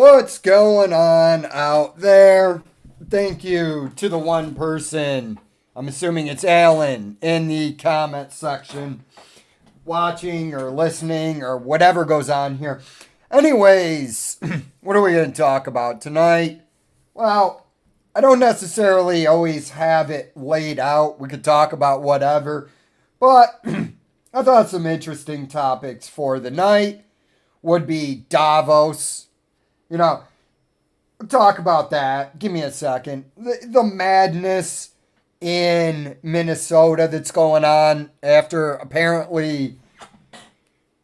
What's going on out there? Thank you to the one person, I'm assuming it's Alan, in the comment section, watching or listening or whatever goes on here. Anyways, what are we going to talk about tonight? Well, I don't necessarily always have it laid out. We could talk about whatever, but I thought some interesting topics for the night would be Davos. We'll talk about that. Give me a second. The madness in Minnesota that's going on after apparently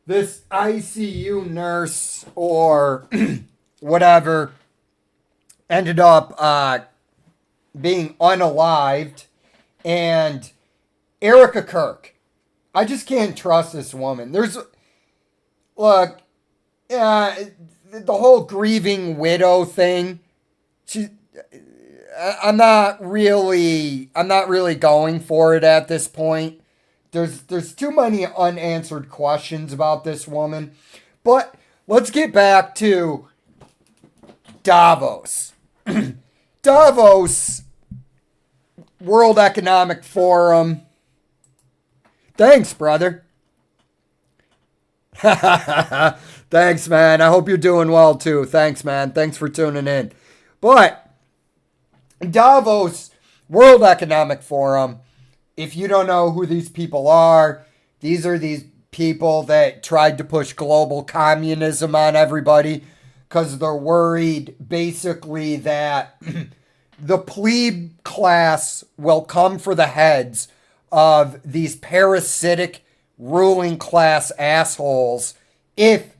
this ICU nurse or whatever ended up being unalived. And Erika Kirk. I just can't trust this woman. Look, the whole grieving widow thing. I'm not really going for it at this point. There's too many unanswered questions about this woman. But let's get back to Davos. Davos, World Economic Forum. Thanks, brother. Thanks, man. I hope you're doing well, too. Thanks, man. Thanks for tuning in. But Davos, World Economic Forum, if you don't know who these people are, these are these people that tried to push global communism on everybody because they're worried, basically, that the plebe class will come for the heads of these parasitic ruling class assholes if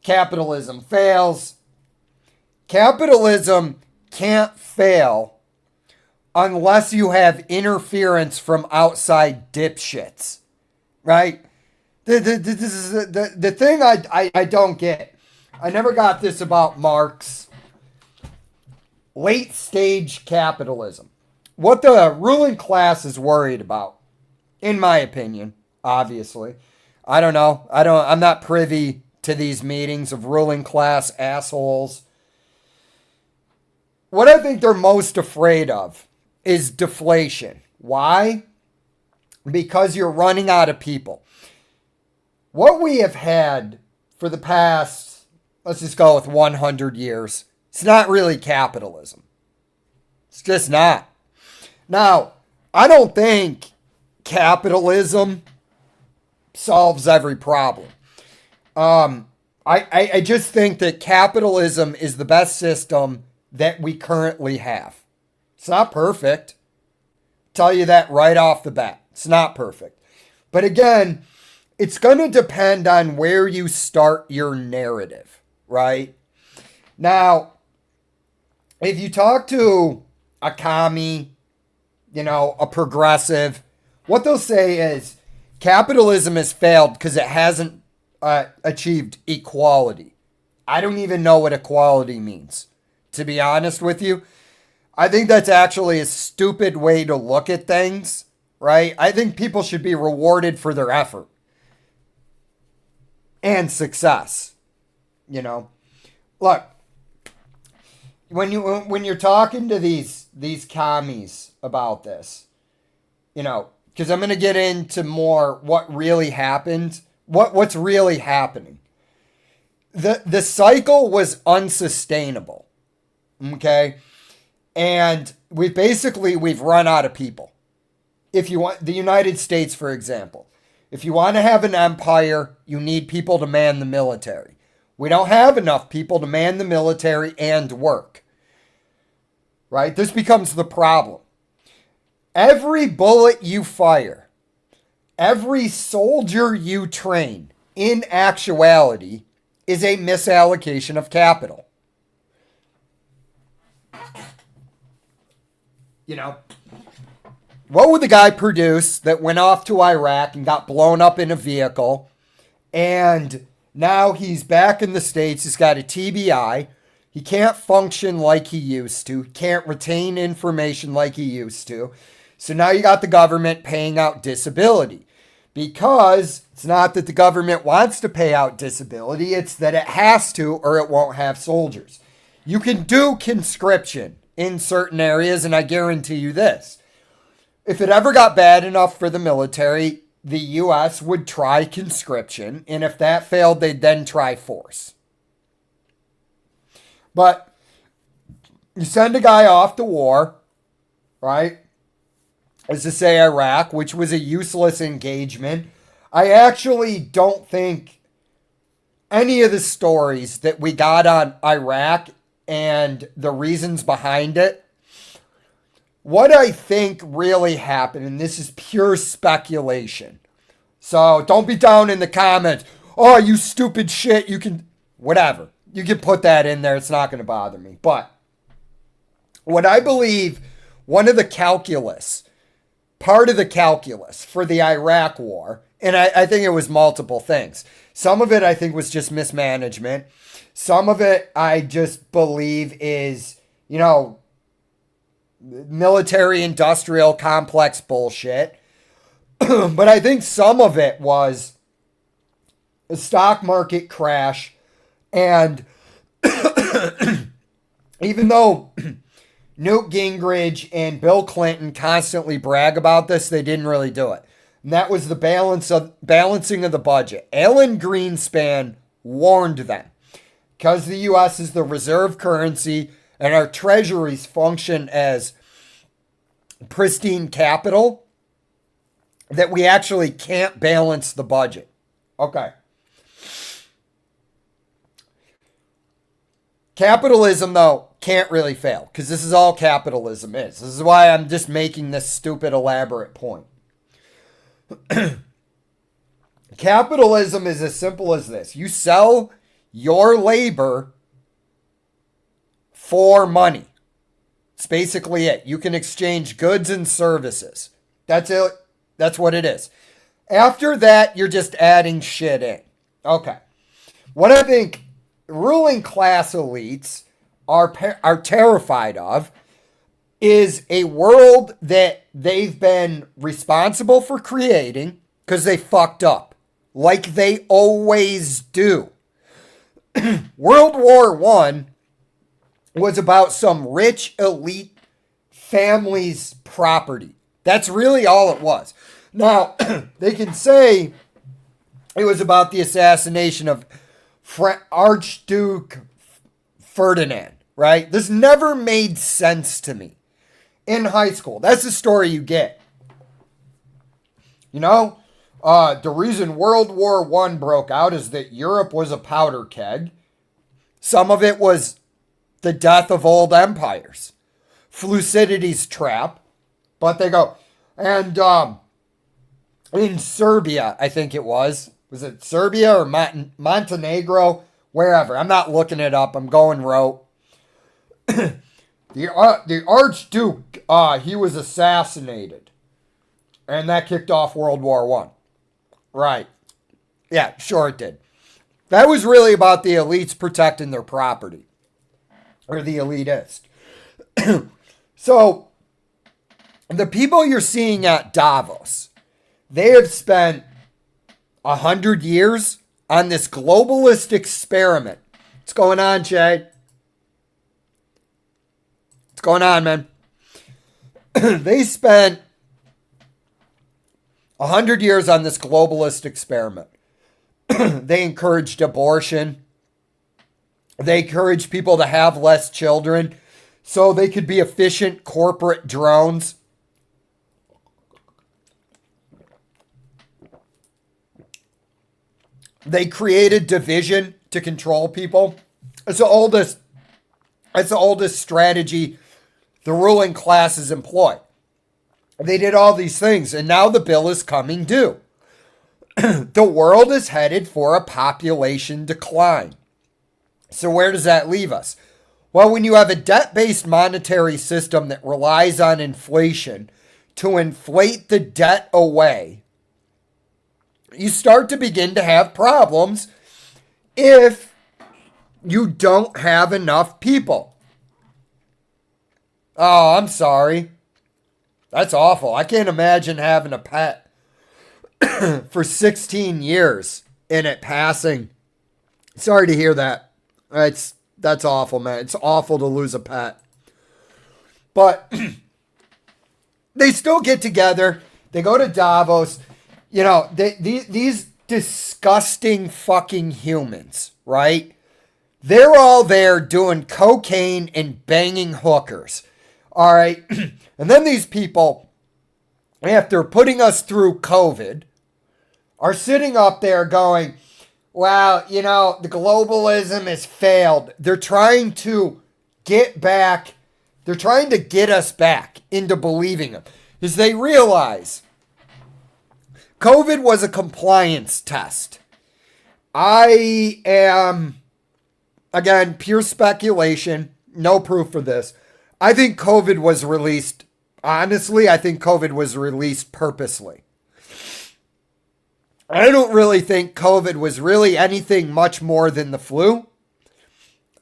capitalism fails. Capitalism can't fail unless you have interference from outside dipshits, right? This is the thing I don't get. I never got this about Marx. Late stage capitalism. What the ruling class is worried about, in my opinion, obviously. I don't know. I'm not privy to these meetings of ruling class assholes. What I think they're most afraid of is deflation. Why? Because you're running out of people. What we have had for the past, let's just go with 100 years, it's not really capitalism. It's just not. Now, I don't think capitalism solves every problem. I just think that capitalism is the best system that we currently have. It's not perfect. Tell you that right off the bat. It's not perfect. But again, it's going to depend on where you start your narrative, right? Now, if you talk to a commie, a progressive, what they'll say is capitalism has failed because it hasn't achieved equality. I don't even know what equality means, to be honest with you. I think that's actually a stupid way to look at things, right? I think people should be rewarded for their effort and success. Look, when you're talking to these commies about this, because I'm going to get into more what really happened, what's really happening. The cycle was unsustainable, okay? And we've run out of people. If you want, the United States, for example, if you want to have an empire, you need people to man the military. We don't have enough people to man the military and work, right? This becomes the problem. Every bullet you fire, every soldier you train, in actuality, is a misallocation of capital. What would the guy produce that went off to Iraq and got blown up in a vehicle, and now he's back in the States, he's got a TBI, he can't function like he used to, can't retain information like he used to, so now you got the government paying out disability because It's not that the government wants to pay out disability, it's that it has to or it won't have soldiers. You can do conscription in certain areas, and I guarantee you this. If it ever got bad enough for the military, the U.S. would try conscription, and if that failed, they'd then try force. But you send a guy off to war, right? As to say Iraq, which was a useless engagement. I actually don't think any of the stories that we got on Iraq and the reasons behind it, what I think really happened, and this is pure speculation. So don't be down in the comments. Oh, you stupid shit. You can, whatever. You can put that in there. It's not going to bother me. But what I believe, one of the calculus, part of the calculus for the Iraq war, and I think it was multiple things. Some of it I think was just mismanagement. Some of it I just believe is, military industrial complex bullshit. But I think some of it was a stock market crash. And even though Newt Gingrich and Bill Clinton constantly brag about this, they didn't really do it. And that was the balancing of the budget. Alan Greenspan warned them. Because the U.S. is the reserve currency and our treasuries function as pristine capital, that we actually can't balance the budget. Okay. Capitalism, though, can't really fail, because this is all capitalism is. This is why I'm just making this stupid, elaborate point. Capitalism is as simple as this. You sell your labor for money. It's basically it. You can exchange goods and services. That's it. That's what it is. After that, you're just adding shit in. Okay. What I think ruling class elites are terrified of is a world that they've been responsible for creating because they fucked up, like they always do. World War I was about some rich elite family's property. That's really all it was. Now, they can say it was about the assassination of Archduke Ferdinand, right? This never made sense to me in high school. That's the story you get. The reason World War I broke out is that Europe was a powder keg. Some of it was the death of old empires. Thucydides' trap. But they go, and in Serbia, I think it was it Serbia or Montenegro? Wherever. I'm not looking it up. I'm going rote. The Archduke, he was assassinated. And that kicked off World War I. Right. Yeah, sure it did. That was really about the elites protecting their property. Or the elitist. So, the people you're seeing at Davos, they have spent 100 years on this globalist experiment. What's going on, Jay? What's going on, man? They spent 100 years on this globalist experiment. They encouraged abortion. They encouraged people to have less children so they could be efficient corporate drones. They created division to control people. It's the oldest strategy the ruling classes employ. They did all these things, and now the bill is coming due. The world is headed for a population decline. So where does that leave us? Well, when you have a debt-based monetary system that relies on inflation to inflate the debt away, you start to begin to have problems if you don't have enough people. Oh, I'm sorry. That's awful. I can't imagine having a pet. for 16 years in it passing. Sorry to hear that. That's awful, man. It's awful to lose a pet. But they still get together. They go to Davos. You know, these disgusting fucking humans, right? They're all there doing cocaine and banging hookers. All right. And then these people, after putting us through COVID, are sitting up there going, well, you know, the globalism has failed. They're trying to get back. They're trying to get us back into believing them. Because they realize COVID was a compliance test. I am, again, pure speculation. No proof for this. I think COVID was released. Honestly, I think COVID was released purposely. I don't really think COVID was really anything much more than the flu.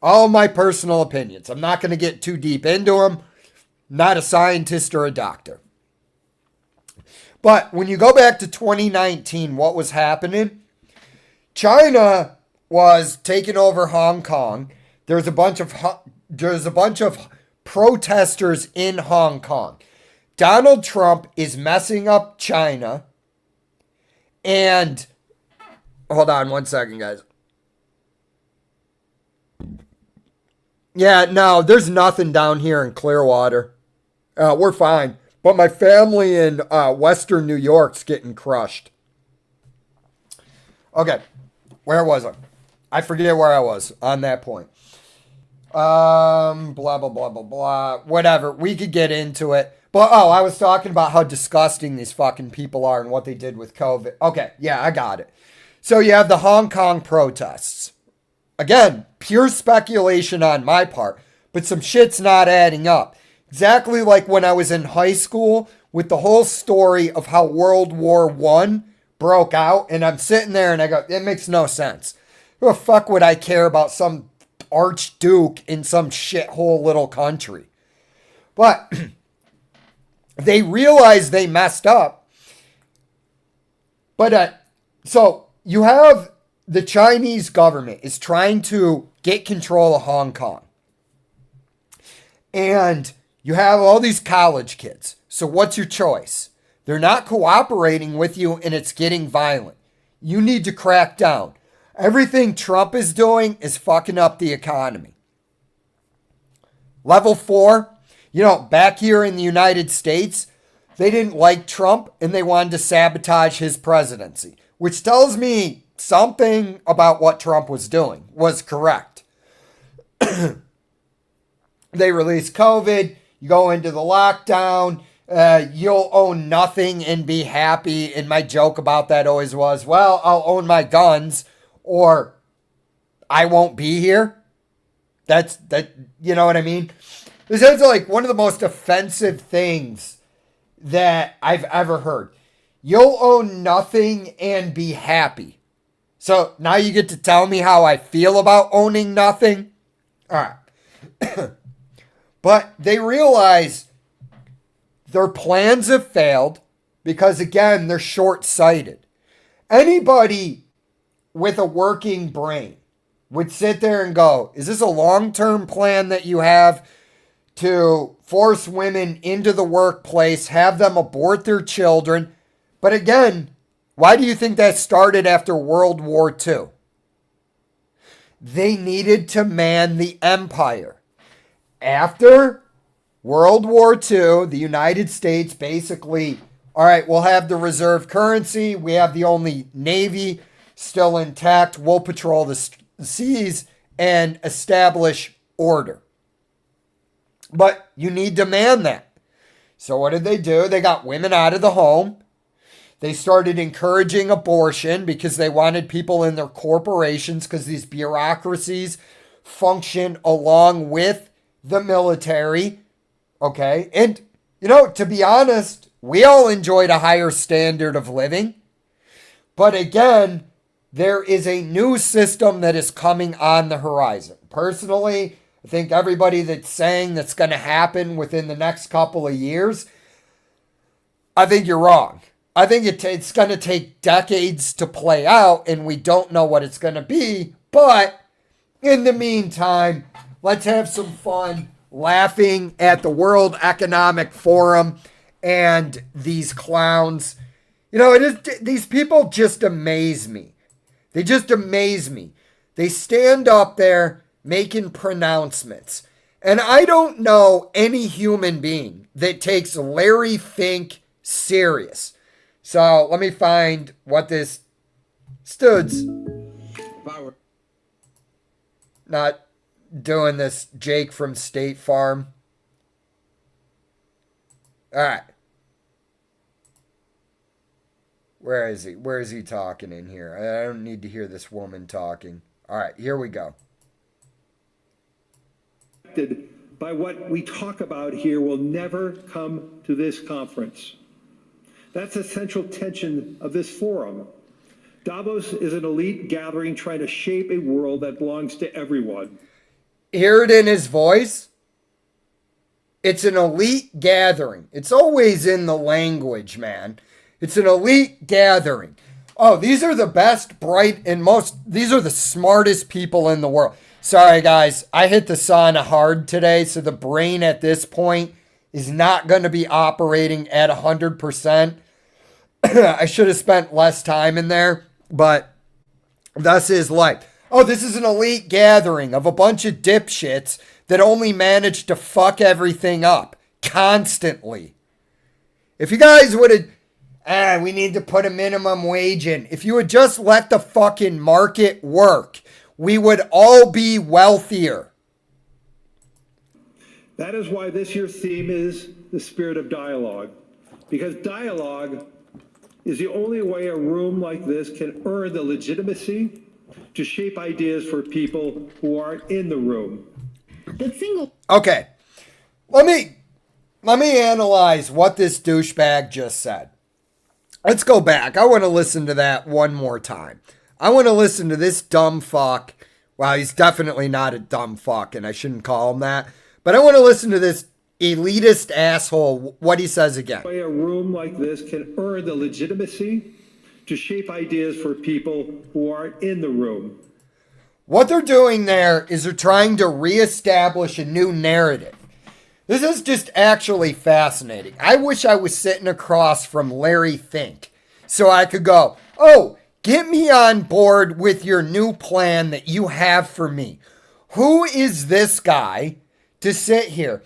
All my personal opinions. I'm not going to get too deep into them. Not a scientist or a doctor. But when you go back to 2019, what was happening? China was taking over Hong Kong. There's a bunch of protesters in Hong Kong. Donald Trump is messing up China. And hold on one second, guys. Yeah, no, there's nothing down here in Clearwater. We're fine. But my family in Western New York's getting crushed. Okay, where was I? I forget where I was on that point. Blah, blah, blah, blah, blah. Whatever, we could get into it. But, I was talking about how disgusting these fucking people are and what they did with COVID. Okay, yeah, I got it. So you have the Hong Kong protests. Again, pure speculation on my part, but some shit's not adding up. Exactly like when I was in high school with the whole story of how World War I broke out, and I'm sitting there and I go, it makes no sense. Who the fuck would I care about some archduke in some shithole little country? But they realized they messed up. But so you have the Chinese government is trying to get control of Hong Kong. And you have all these college kids. So what's your choice? They're not cooperating with you and it's getting violent. You need to crack down. Everything Trump is doing is fucking up the economy. Level 4, back here in the United States, they didn't like Trump and they wanted to sabotage his presidency, which tells me something about what Trump was doing was correct. They released COVID, you go into the lockdown, you'll own nothing and be happy. And my joke about that always was, well, I'll own my guns or I won't be here. That, you know what I mean? This is like one of the most offensive things that I've ever heard. You'll own nothing and be happy. So now you get to tell me how I feel about owning nothing? All right. But they realize their plans have failed because, again, they're short-sighted. Anybody with a working brain would sit there and go, is this a long-term plan that you have to force women into the workplace, have them abort their children? But again, why do you think that started after World War II? They needed to man the empire. After World War II, the United States basically, all right, we'll have the reserve currency. We have the only navy still intact. We'll patrol the seas and establish order. But you need to man that. So what did they do? They got women out of the home. They started encouraging abortion because they wanted people in their corporations because these bureaucracies function along with the military. Okay. And, to be honest, we all enjoyed a higher standard of living. But again, there is a new system that is coming on the horizon. Personally, I think everybody that's saying that's going to happen within the next couple of years, I think you're wrong. I think it's going to take decades to play out, and we don't know what it's going to be. But in the meantime, let's have some fun laughing at the World Economic Forum and these clowns. You know, these people just amaze me. They just amaze me. They stand up there making pronouncements. And I don't know any human being that takes Larry Fink serious. So let me find what this Studs. Not doing this Jake from State Farm. All right. Where is he? Where is he talking in here? I don't need to hear this woman talking. All right, here we go. By what we talk about here will never come to this conference. That's the central tension of this forum. Davos is an elite gathering trying to shape a world that belongs to everyone. Hear it in his voice? It's an elite gathering. It's always in the language, man. It's an elite gathering. Oh, these are the best, bright, and these are the smartest people in the world. Sorry, guys. I hit the sauna hard today, so the brain at this point is not going to be operating at 100%. I should have spent less time in there, but thus is life. Oh, this is an elite gathering of a bunch of dipshits that only manage to fuck everything up constantly. If you guys would have, we need to put a minimum wage in. If you would just let the fucking market work, we would all be wealthier. That is why this year's theme is the spirit of dialogue, because dialogue is the only way a room like this can earn the legitimacy to shape ideas for people who aren't in the room. Okay, let me analyze what this douchebag just said. Let's go back. I want to listen to that one more time. I want to listen to this dumb fuck. Well, he's definitely not a dumb fuck, and I shouldn't call him that. But I want to listen to this elitist asshole, what he says again. A room like this can earn the legitimacy to shape ideas for people who aren't in the room. What they're doing there is they're trying to reestablish a new narrative. This is just actually fascinating. I wish I was sitting across from Larry Fink so I could go, oh, get me on board with your new plan that you have for me. Who is this guy to sit here?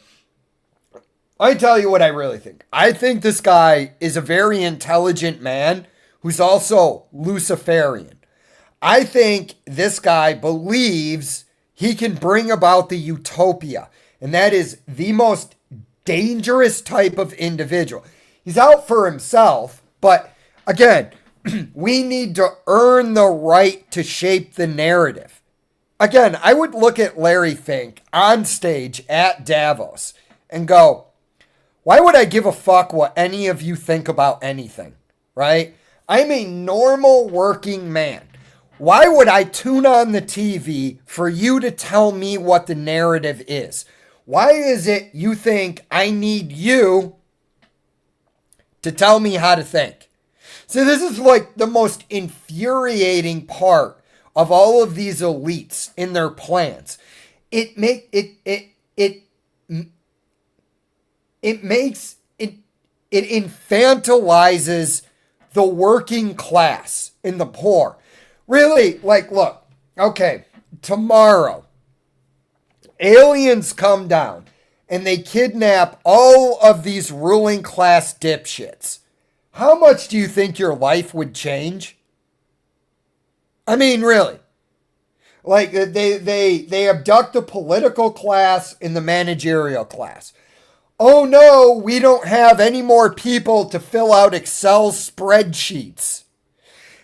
I tell you what I really think. I think this guy is a very intelligent man who's also Luciferian. I think this guy believes he can bring about the utopia, and that is the most dangerous type of individual. He's out for himself, but again, we need to earn the right to shape the narrative. Again, I would look at Larry Fink on stage at Davos and go, why would I give a fuck what any of you think about anything, right? I'm a normal working man. Why would I tune on the TV for you to tell me what the narrative is? Why is it you think I need you to tell me how to think? So this is like the most infuriating part of all of these elites in their plans. It infantilizes the working class and the poor. Really, like, look, okay, tomorrow, aliens come down and they kidnap all of these ruling class dipshits. How much do you think your life would change? I mean, really. Like, they abduct the political class and the managerial class. Oh no, we don't have any more people to fill out Excel spreadsheets.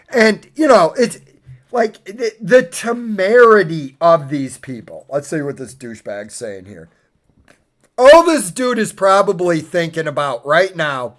And, you know, it's like the temerity of these people. Let's see what this douchebag's saying here. All this dude is probably thinking about right now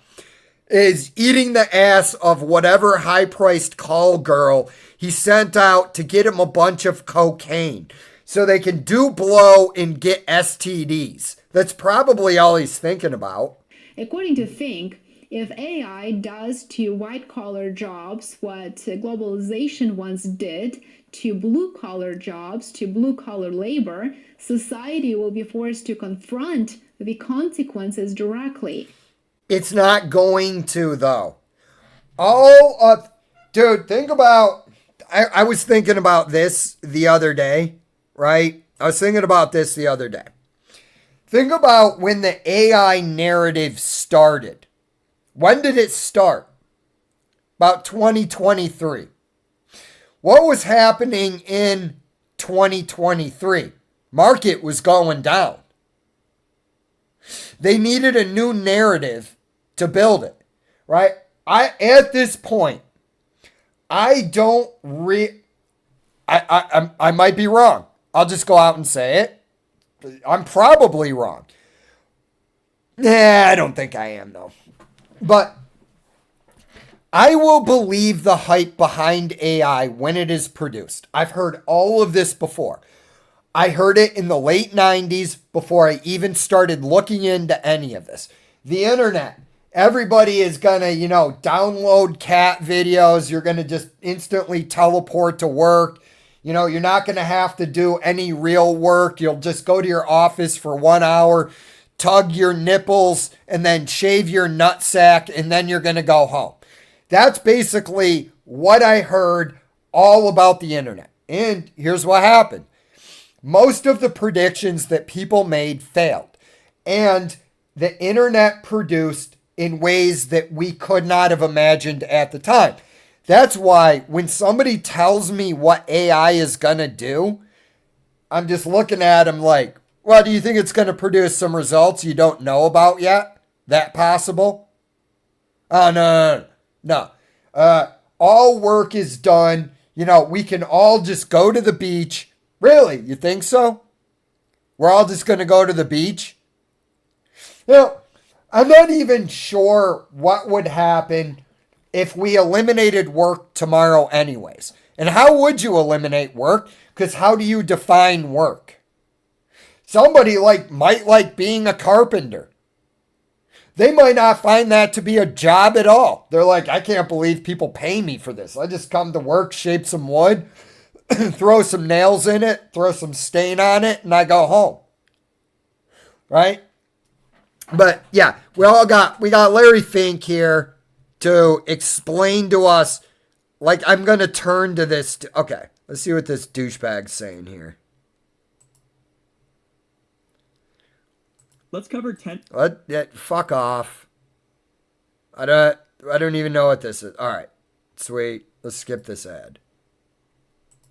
is eating the ass of whatever high-priced call girl he sent out to get him a bunch of cocaine so they can do blow and get STDs. That's probably all he's thinking about. According to Fink, If AI does to white-collar jobs what globalization once did to blue-collar jobs, to blue-collar labor, society will be forced to confront the consequences directly. It's not going to, though. Dude, think about. I was thinking about this the other day, right? I was thinking about this the other day. Think about when the AI narrative started. When did it start? About 2023. What was happening in 2023? Market was going down. They needed a new narrative to build it, right? At this point, I might be wrong. I'll just go out and say it. I'm probably wrong. I don't think I am, though. But I will believe the hype behind AI when it is produced. I've heard all of this before. I heard it in the late 90s before I even started looking into any of this. The internet. Everybody is going to, download cat videos. You're going to just instantly teleport to work. You're not going to have to do any real work. You'll just go to your office for 1 hour, tug your nipples, and then shave your nutsack, and then you're going to go home. That's basically what I heard all about the internet. And here's what happened. Most of the predictions that people made failed. And the internet produced in ways that we could not have imagined at the time. That's why when somebody tells me what AI is going to do, I'm just looking at them like, well, do you think it's going to produce some results you don't know about yet? That possible? Oh, no. All work is done. We can all just go to the beach. Really? You think so? We're all just going to go to the beach? I'm not even sure what would happen if we eliminated work tomorrow anyways. And how would you eliminate work? Because how do you define work? Somebody might like being a carpenter. They might not find that to be a job at all. They're like, I can't believe people pay me for this. I just come to work, shape some wood, throw some nails in it, throw some stain on it, and I go home. Right? But yeah, we got Larry Fink here to explain to us. I'm going to turn to this. Okay, let's see what this douchebag's saying here. Let's cover 10. Fuck off. I don't even know what this is. All right, sweet. Let's skip this ad.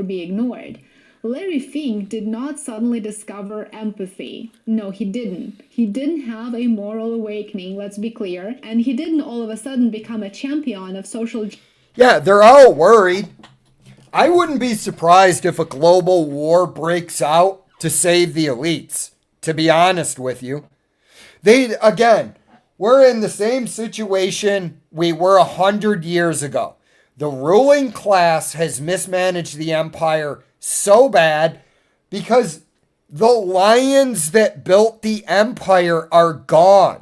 Be ignored. Larry Fink did not suddenly discover empathy. No, he didn't. He didn't have a moral awakening, let's be clear, and he didn't all of a sudden become a champion of social... Yeah, they're all worried. I wouldn't be surprised if a global war breaks out to save the elites, to be honest with you. We're in the same situation we were 100 years ago. The ruling class has mismanaged the empire so bad because the lions that built the empire are gone.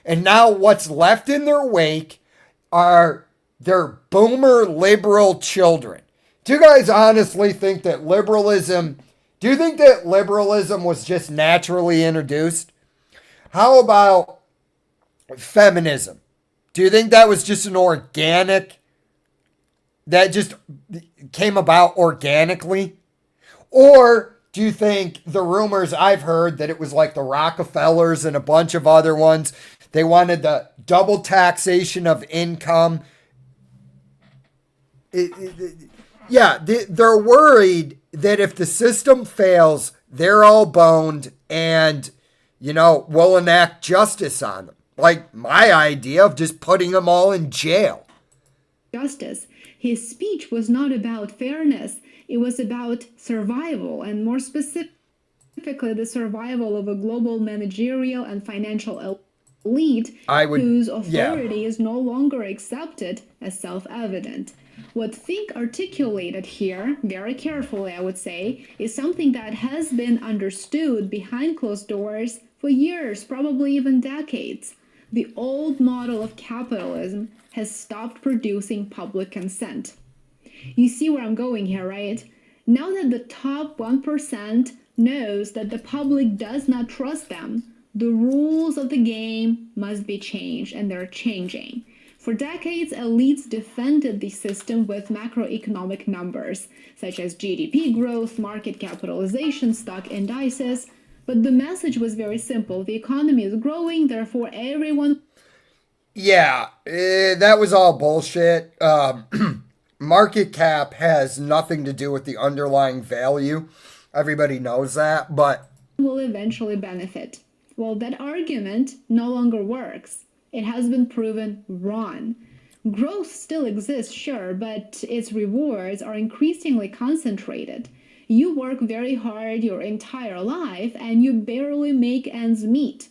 And now what's left in their wake are their boomer liberal children. Do you guys honestly think that liberalism was just naturally introduced? How about feminism? Do you think that was just that just came about organically? Or do you think the rumors I've heard that it was like the Rockefellers and a bunch of other ones, they wanted the double taxation of income? They're worried that if the system fails, they're all boned and, we'll enact justice on them. Like my idea of just putting them all in jail. Justice. His speech was not about fairness. It was about survival, and more specifically, the survival of a global managerial and financial elite whose authority is no longer accepted as self-evident. What Fink articulated here, very carefully I would say, is something that has been understood behind closed doors for years, probably even decades. The old model of capitalism has stopped producing public consent. You see where I'm going here, right? Now that the top 1% knows that the public does not trust them, the rules of the game must be changed, and they're changing. For decades, elites defended the system with macroeconomic numbers, such as GDP growth, market capitalization, stock indices. But the message was very simple. The economy is growing, therefore everyone... Yeah, that was all bullshit. Market cap has nothing to do with the underlying value. Everybody knows that, but... will eventually benefit. Well, that argument no longer works. It has been proven wrong. Growth still exists, sure, but its rewards are increasingly concentrated. You work very hard your entire life and you barely make ends meet.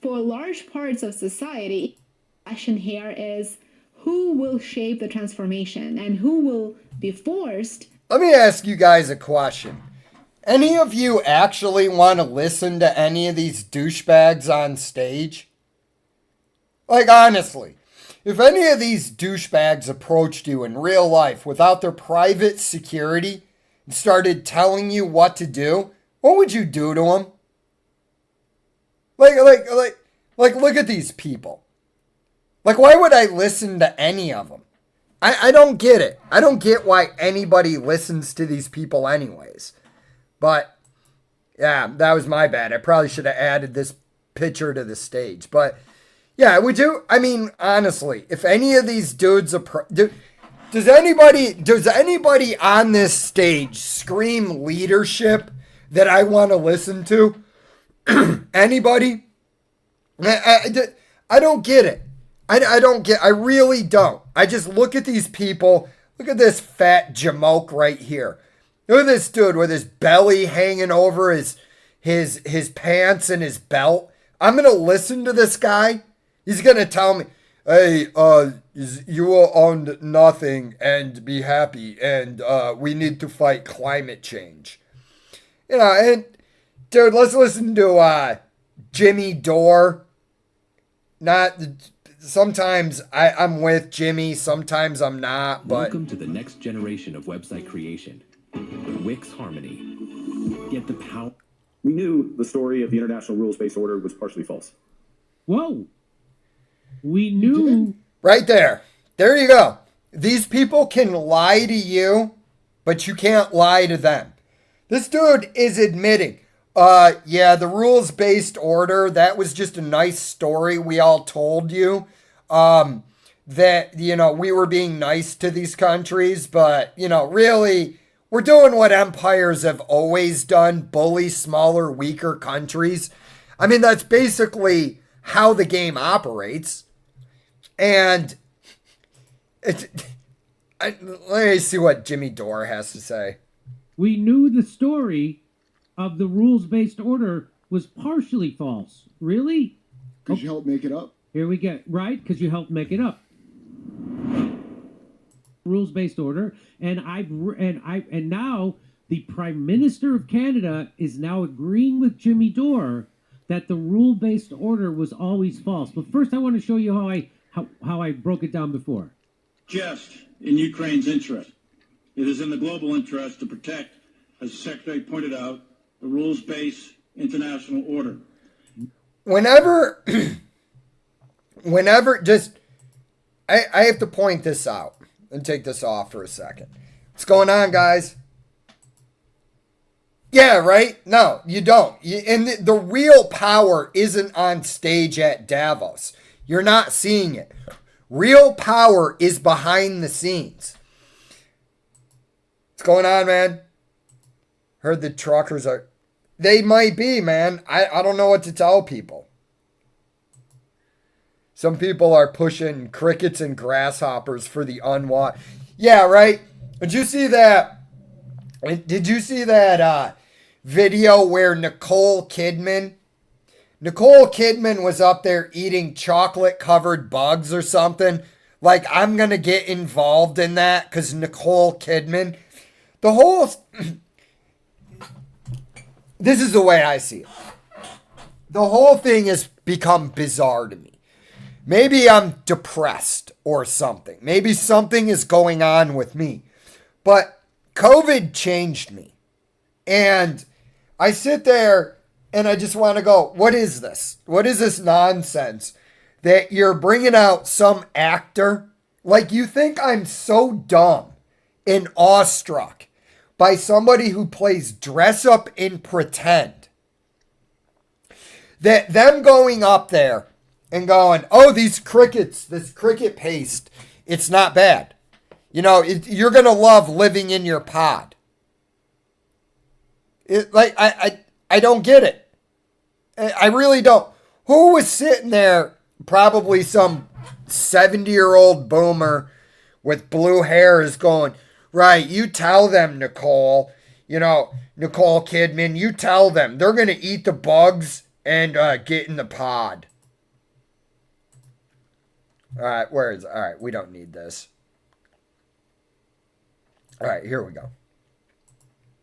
For large parts of society, the question here is who will shape the transformation and who will be forced. Let me ask you guys a question. Any of you actually want to listen to any of these douchebags on stage? Like, honestly, if any of these douchebags approached you in real life without their private security and started telling you what to do, what would you do to them? Like, look at these people. Like, why would I listen to any of them? I don't get it. I don't get why anybody listens to these people anyways. But, yeah, that was my bad. I probably should have added this picture to the stage. But, yeah, would you? I mean, honestly, if any of these dudes... Does anybody on this stage scream leadership that I want to listen to? Anybody? I don't get it. I really don't. I just look at these people. Look at this fat jamoke right here. Look at this dude with his belly hanging over his pants and his belt. I'm going to listen to this guy. He's going to tell me, hey, you will own nothing and be happy, and we need to fight climate change. You know, and dude, let's listen to Jimmy Dore. Sometimes I'm with Jimmy, sometimes I'm not, but... Welcome to the next generation of website creation. Wix Harmony. Get the power... We knew the story of the international rules-based order was partially false. Whoa. We knew... Right there. There you go. These people can lie to you, but you can't lie to them. This dude is admitting, yeah, the rules-based order, that was just a nice story we all told you. That, you know, we were being nice to these countries, but, you know, really, we're doing what empires have always done, bully smaller, weaker countries. I mean, that's basically how the game operates. And let me see what Jimmy Dore has to say. We knew the story of the rules-based order was partially false. Really? Because you helped make it up. Here we get, right? Because you helped make it up. Rules-based order, and now the Prime Minister of Canada is now agreeing with Jimmy Dore that the rule-based order was always false. But first, I want to show you how I broke it down before. Just in Ukraine's interest. It is in the global interest to protect, as the Secretary pointed out, the rules-based international order. Whenever I have to point this out and take this off for a second. What's going on, guys? Yeah, right? No, you don't. And the real power isn't on stage at Davos. You're not seeing it. Real power is behind the scenes. What's going on, man? Heard the truckers are... They might be, man. I don't know what to tell people. Some people are pushing crickets and grasshoppers for the unwanted. Yeah, right? Did you see that? Did you see that video where Nicole Kidman was up there eating chocolate-covered bugs or something? Like, I'm going to get involved in that because Nicole Kidman. The whole... This is the way I see it. The whole thing has become bizarre to me. maybe I'm depressed or something. Maybe something is going on with me. But COVID changed me. And I sit there and I just want to go, what is this? What is this nonsense that you're bringing out some actor? Like, you think I'm so dumb and awestruck by somebody who plays dress up and pretend that them going up there and going, oh, these crickets, this cricket paste, it's not bad. You know, you're going to love living in your pod. I don't get it. I really don't. Who was sitting there? Probably some 70-year-old boomer with blue hair is going, right, you tell them, Nicole. You know, Nicole Kidman, you tell them. They're going to eat the bugs and get in the pod. All right, where is it? All right, we don't need this. All right, here we go.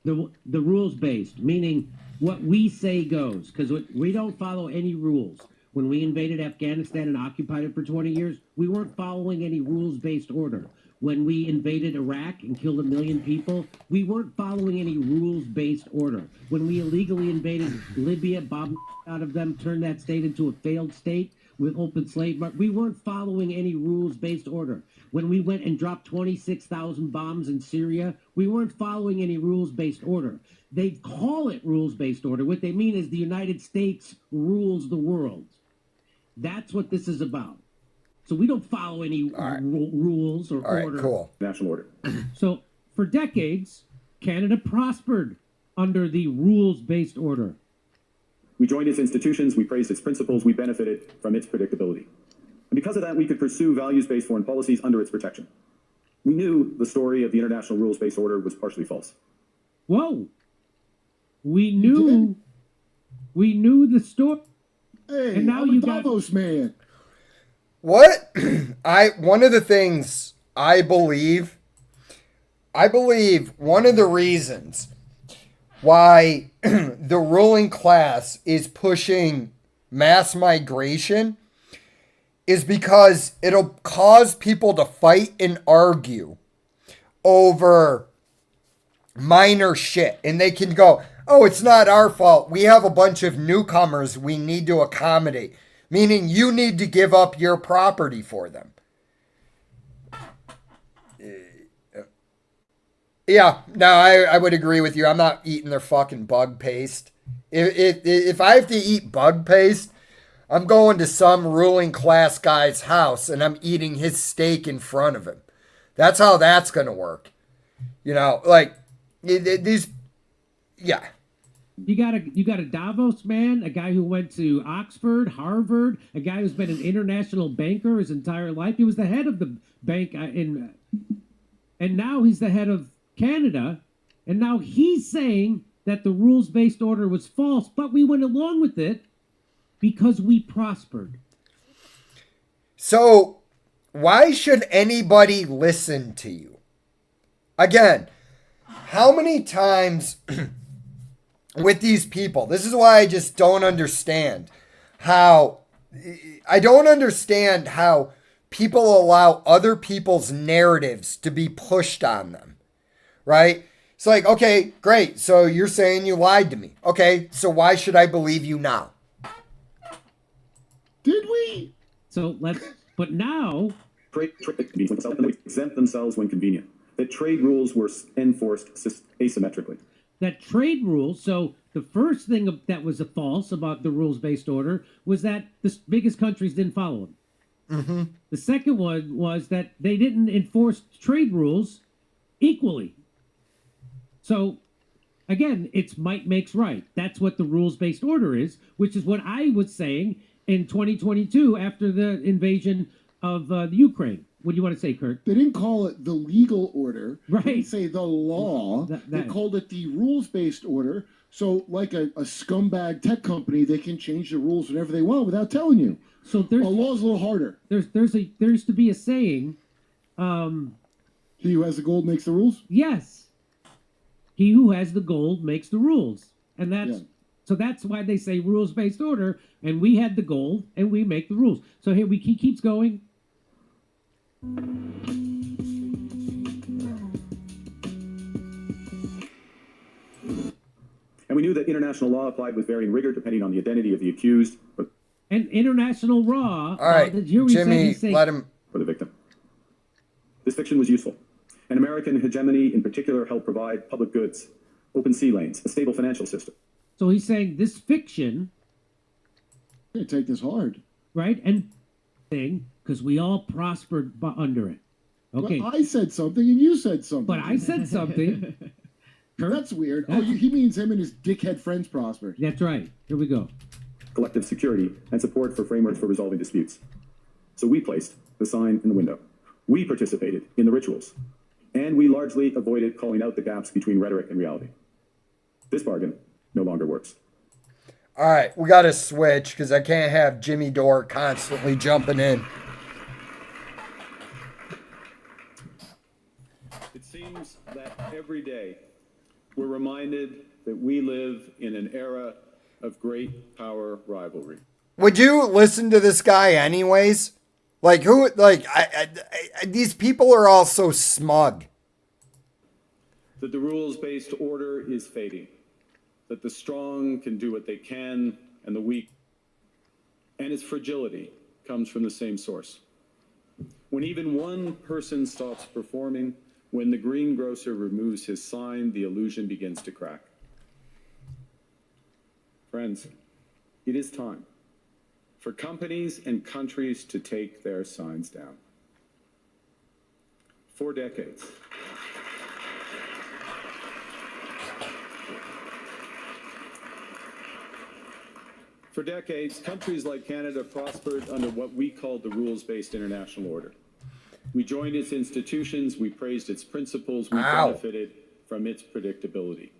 The rules based, meaning what we say goes, because we don't follow any rules. When we invaded Afghanistan and occupied it for 20 years, we weren't following any rules based order. When we invaded Iraq and killed 1 million people, we weren't following any rules based order. When we illegally invaded Libya, bombed out of them, turned that state into a failed state with open slave market, we weren't following any rules based order. When we went and dropped 26,000 bombs in Syria, we weren't following any rules-based order. They call it rules-based order. What they mean is the United States rules the world. That's what this is about. So we don't follow any rules or order. All right, cool. National order. So for decades, Canada prospered under the rules-based order. We joined its institutions, we praised its principles, we benefited from its predictability. And because of that, we could pursue values-based foreign policies under its protection. We knew the story of the international rules-based order was partially false. Whoa. We knew the story. Hey, and now I'm you a Davos man. What one of the things I believe one of the reasons why the ruling class is pushing mass migration is because it'll cause people to fight and argue over minor shit. And they can go, oh, it's not our fault. We have a bunch of newcomers we need to accommodate. Meaning you need to give up your property for them. Yeah, no, I would agree with you. I'm not eating their fucking bug paste. If I have to eat bug paste, I'm going to some ruling class guy's house and I'm eating his steak in front of him. That's how that's going to work. You know, like these, yeah. You got a Davos man, a guy who went to Oxford, Harvard, a guy who's been an international banker his entire life. He was the head of the bank and now he's the head of Canada, and now he's saying that the rules-based order was false, but we went along with it because we prospered. So why should anybody listen to you? Again, how many times with these people, this is why I just don't understand how people allow other people's narratives to be pushed on them, right? It's like, okay, great. So you're saying you lied to me. Okay, so why should I believe you now? Did we? So but now... Trade exempt themselves when convenient. That trade rules were enforced asymmetrically. That trade rules, so the first thing that was false about the rules-based order was that the biggest countries didn't follow them. Mm-hmm. The second one was that they didn't enforce trade rules equally. So, again, it's might makes right. That's what the rules-based order is, which is what I was saying in 2022 after the invasion of the Ukraine. What do you want to say, Kirk? They didn't call it the legal order. Right. They didn't say the law. They called it the rules-based order. So, like a scumbag tech company, they can change the rules whenever they want without telling you. So there's a law's a little harder. There used to be a saying. He who has the gold makes the rules. Yes. He who has the gold makes the rules, and that's So that's why they say rules-based order, and we had the gold, and we make the rules. So here he keeps going. And we knew that international law applied with varying rigor depending on the identity of the accused And international law. All right, Jimmy, let him. or the victim. This fiction was useful. And American hegemony in particular helped provide public goods, open sea lanes, a stable financial system. So he's saying this fiction, You take this hard. right, and thing, because we all prospered under it. Okay, Well, I said something and you said something. but I said something. That's weird. Oh, he means him and his dickhead friends prospered. That's right. Here we go. Collective security, and support for frameworks for resolving disputes. So we placed the sign in the window. We participated in the rituals. And we largely avoided calling out the gaps between rhetoric and reality. This bargain no longer works. All right, we got to switch because I can't have Jimmy Dore constantly jumping in. It seems that every day we're reminded that we live in an era of great power rivalry. Would you listen to this guy anyways? Like who? Like these people are all so smug. That the rules-based order is fading. That the strong can do what they can, and the weak, and its fragility comes from the same source. When even one person stops performing, when the greengrocer removes his sign, the illusion begins to crack. Friends, it is time for companies and countries to take their signs down. For decades, countries like Canada prospered under what we called the rules-based international order. We joined its institutions, we praised its principles, we benefited from its predictability.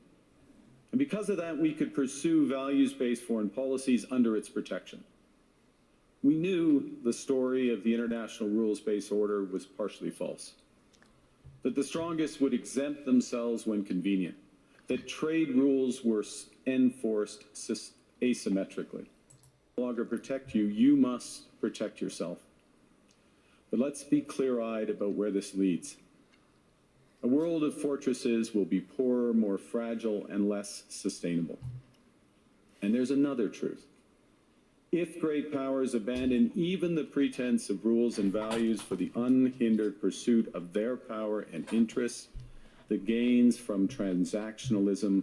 And because of that, we could pursue values-based foreign policies under its protection. We knew the story of the international rules-based order was partially false. That the strongest would exempt themselves when convenient. That trade rules were enforced asymmetrically. No longer protect you, you must protect yourself. But let's be clear-eyed about where this leads. A world of fortresses will be poorer, more fragile, and less sustainable. And there's another truth. If great powers abandon even the pretense of rules and values for the unhindered pursuit of their power and interests, the gains from transactionalism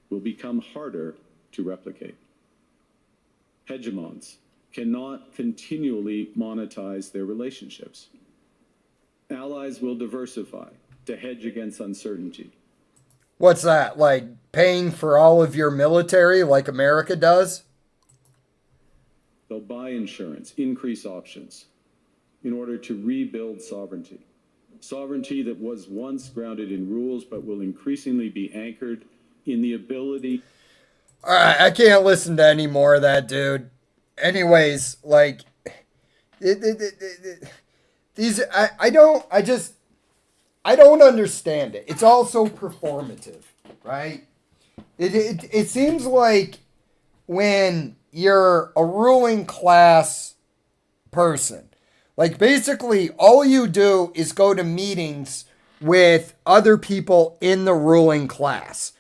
will become harder to replicate. Hegemons cannot continually monetize their relationships. Allies will diversify to hedge against uncertainty. What's that? Like paying for all of your military like America does? They'll buy insurance, increase options in order to rebuild sovereignty. Sovereignty that was once grounded in rules but will increasingly be anchored in the ability. All right, I can't listen to any more of that, dude. Anyways, like, these, I don't understand it. It's all so performative, right? It seems like when you're a ruling class person, like basically all you do is go to meetings with other people in the ruling class.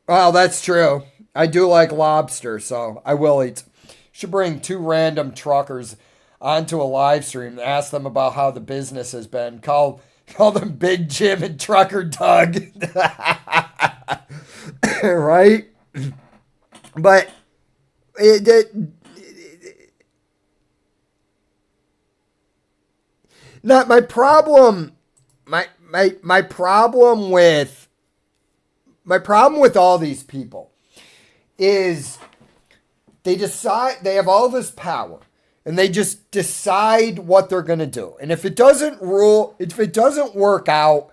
Well, that's true. I do like lobster, so I will eat. Should bring 2 random truckers onto a live stream and ask them about how the business has been. Call them Big Jim and Trucker Doug. Right? But not my problem. My problem with all these people is they have all this power and they just decide what they're going to do. And if it doesn't work out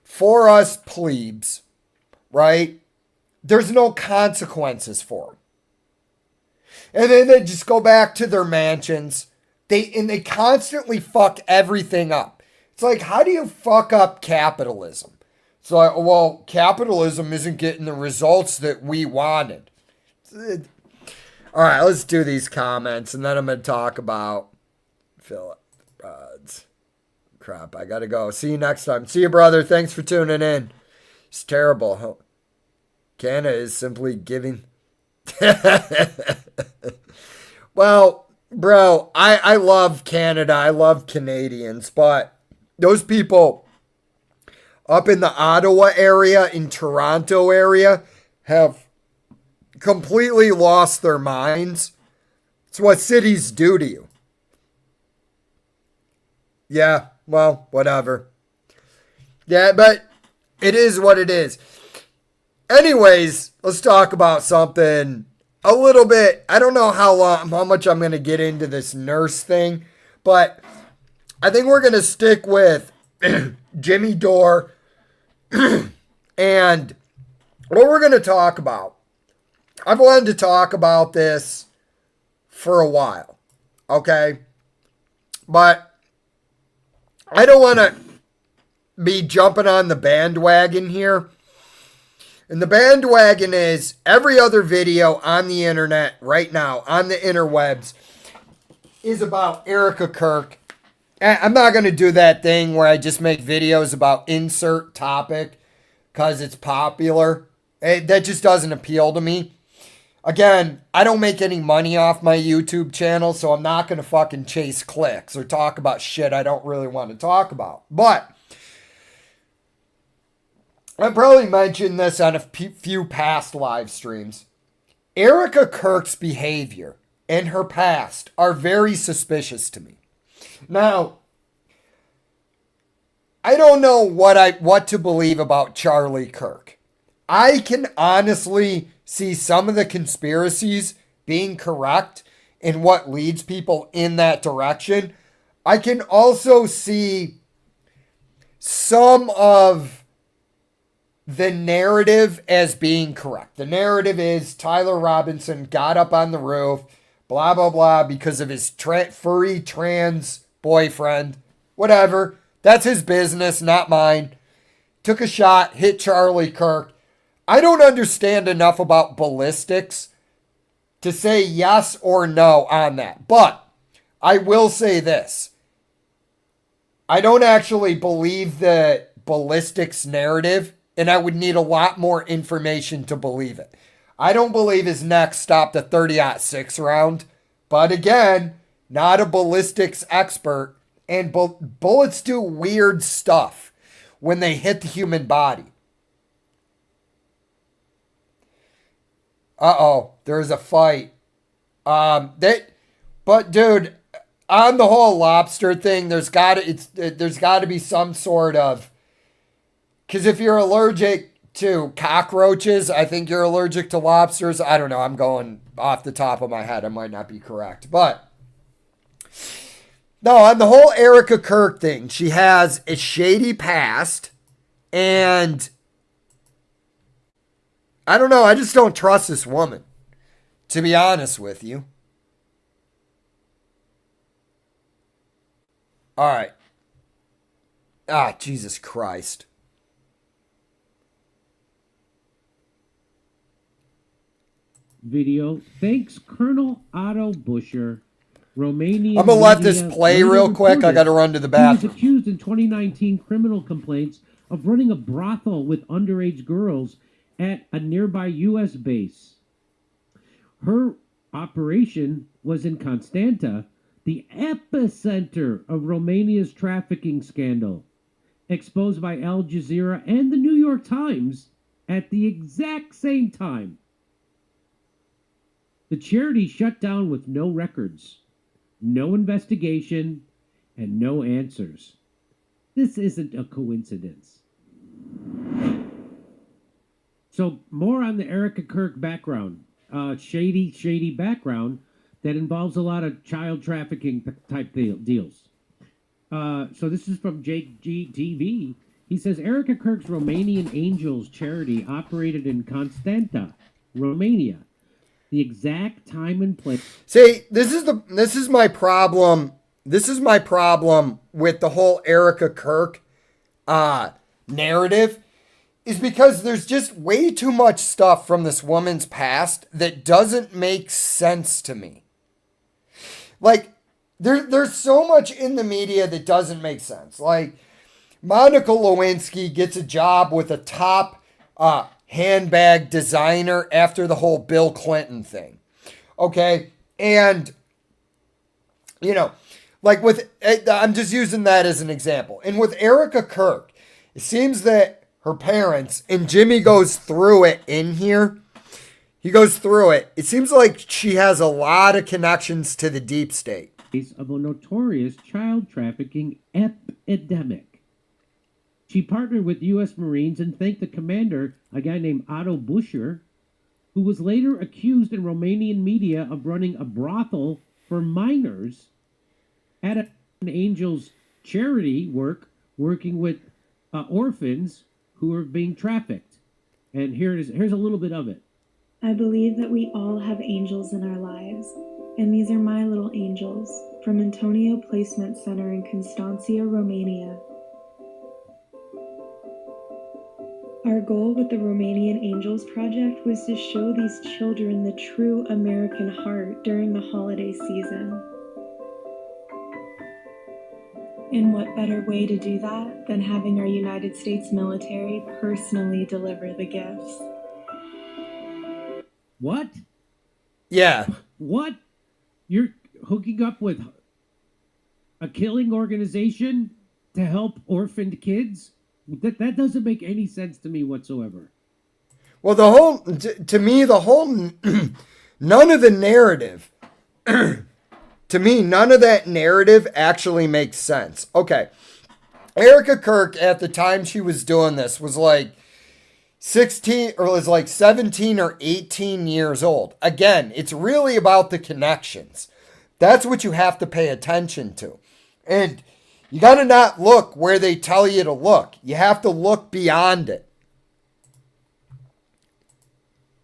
for us plebes, right? There's no consequences for them. And then they just go back to their mansions. They constantly fuck everything up. It's like, how do you fuck up capitalism? It's like, well, capitalism isn't getting the results that we wanted. All right, let's do these comments, and then I'm going to talk about Philip Rods. Crap, I got to go. See you next time. See you, brother. Thanks for tuning in. It's terrible. Canada is simply giving. Well, bro, I love Canada. I love Canadians, but those people up in the Ottawa area, in Toronto area, have completely lost their minds. It's what cities do to you. Yeah, well, whatever. Yeah, but it is what it is. Anyways, let's talk about something a little bit. I don't know how much I'm going to get into this nurse thing, but I think we're going to stick with Jimmy Dore. And what we're going to talk about, I've wanted to talk about this for a while, okay? But I don't want to be jumping on the bandwagon here. And the bandwagon is every other video on the internet right now, on the interwebs, is about Erika Kirk. I'm not going to do that thing where I just make videos about insert topic because it's popular. That just doesn't appeal to me. Again, I don't make any money off my YouTube channel, so I'm not going to fucking chase clicks or talk about shit I don't really want to talk about. But I probably mentioned this on a few past live streams. Erika Kirk's behavior and her past are very suspicious to me. Now, I don't know what to believe about Charlie Kirk. I can honestly see some of the conspiracies being correct in what leads people in that direction. I can also see some of the narrative as being correct. The narrative is Tyler Robinson got up on the roof, blah, blah, blah, because of his furry trans boyfriend. Whatever. That's his business, not mine. Took a shot, hit Charlie Kirk. I don't understand enough about ballistics to say yes or no on that. But I will say this. I don't actually believe the ballistics narrative, and I would need a lot more information to believe it. I don't believe his neck stopped a 30-06 round. But again, not a ballistics expert. And bullets do weird stuff when they hit the human body. Uh-oh, there's a fight. But dude, on the whole lobster thing, there's got to be some sort of, because if you're allergic to cockroaches, I think you're allergic to lobsters. I don't know. I'm going off the top of my head. I might not be correct, but no, on the whole Erika Kirk thing, she has a shady past, and I don't know, I just don't trust this woman, to be honest with you. All right. Jesus Christ. Video. Thanks, Colonel Otto Buscher. Romanian. I'm going to let this play real quick. I got to run to the bathroom. He was accused in 2019 criminal complaints of running a brothel with underage girls at a nearby U.S. base. Her operation was in Constanta, the epicenter of Romania's trafficking scandal, exposed by Al Jazeera and the New York Times at the exact same time. The charity shut down with no records, no investigation, and no answers. This isn't a coincidence. So more on the Erika Kirk background. Shady background that involves a lot of child trafficking type deals. So this is from JGTV. He says Erika Kirk's Romanian Angels charity operated in Constanta, Romania. The exact time and place. See, this is my problem. This is my problem with the whole Erika Kirk narrative, is because there's just way too much stuff from this woman's past that doesn't make sense to me. Like, there's so much in the media that doesn't make sense. Like, Monica Lewinsky gets a job with a top handbag designer after the whole Bill Clinton thing. Okay? And, you know, like I'm just using that as an example. And with Erika Kirk, it seems that her parents, and Jimmy goes through it in here. He goes through it. It seems like she has a lot of connections to the deep state. Of a notorious child trafficking epidemic. She partnered with U.S. Marines and thanked the commander, a guy named Otto Buscher, who was later accused in Romanian media of running a brothel for minors at an Angels charity working with orphans who are being trafficked. And here's a little bit of it. I believe that we all have angels in our lives, and these are my little angels from Antonio Placement Center in Constanța, Romania. Our goal with the Romanian Angels Project was to show these children the true American heart during the holiday season. And what better way to do that than having our United States military personally deliver the gifts? What? Yeah. What? You're hooking up with a killing organization to help orphaned kids? That doesn't make any sense to me whatsoever. Well, to me, none of the narrative, to me, none of that narrative actually makes sense. Okay. Erika Kirk, at the time she was doing this, was like 16 or was like 17 or 18 years old. Again, it's really about the connections. That's what you have to pay attention to. And you got to not look where they tell you to look. You have to look beyond it.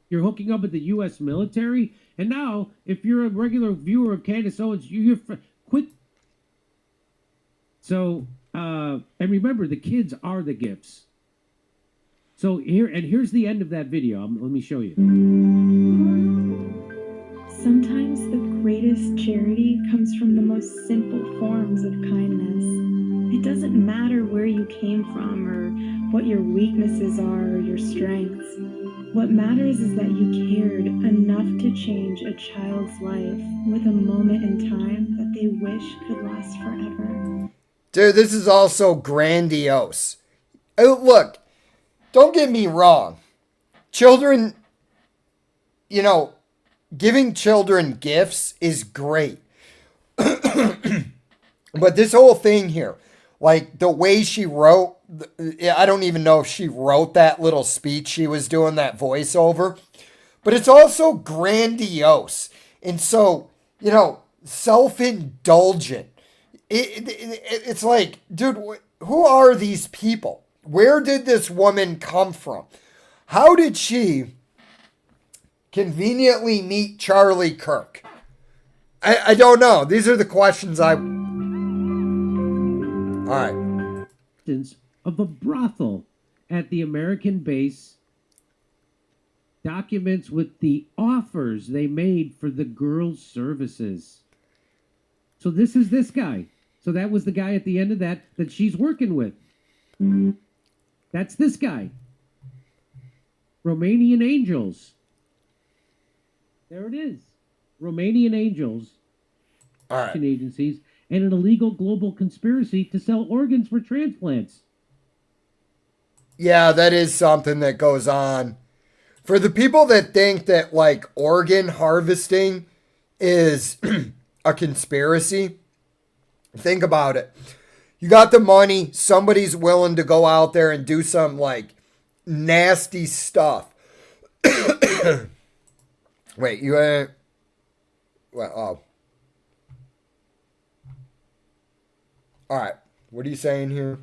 You're hooking up with the U.S. military, and now, if you're a regular viewer of Candace Owens, you're quit. So, and remember, the kids are the gifts. So here's the end of that video. Let me show you. Sometimes the greatest charity comes from the most simple forms of kindness. It doesn't matter where you came from or what your weaknesses are or your strengths. What matters is that you cared enough to change a child's life with a moment in time that they wish could last forever. Dude, this is also grandiose. Look, don't get me wrong. Children, giving children gifts is great. But this whole thing here, like the way she wrote, I don't even know if she wrote that little speech she was doing, that voiceover, but it's also grandiose. And so, self-indulgent. It's like, dude, who are these people? Where did this woman come from? How did she conveniently meet Charlie Kirk? I don't know. These are the questions All right. Of a brothel at the American base, documents with the offers they made for the girls' services. So this is this guy. So that was the guy at the end of that she's working with. That's this guy. Romanian Angels. There it is. Romanian Angels. All right. Agencies and an illegal global conspiracy to sell organs for transplants. Yeah, that is something that goes on. For the people that think that like organ harvesting is a conspiracy, think about it. You got the money, somebody's willing to go out there and do some like nasty stuff. Wait, oh. All right, what are you saying here?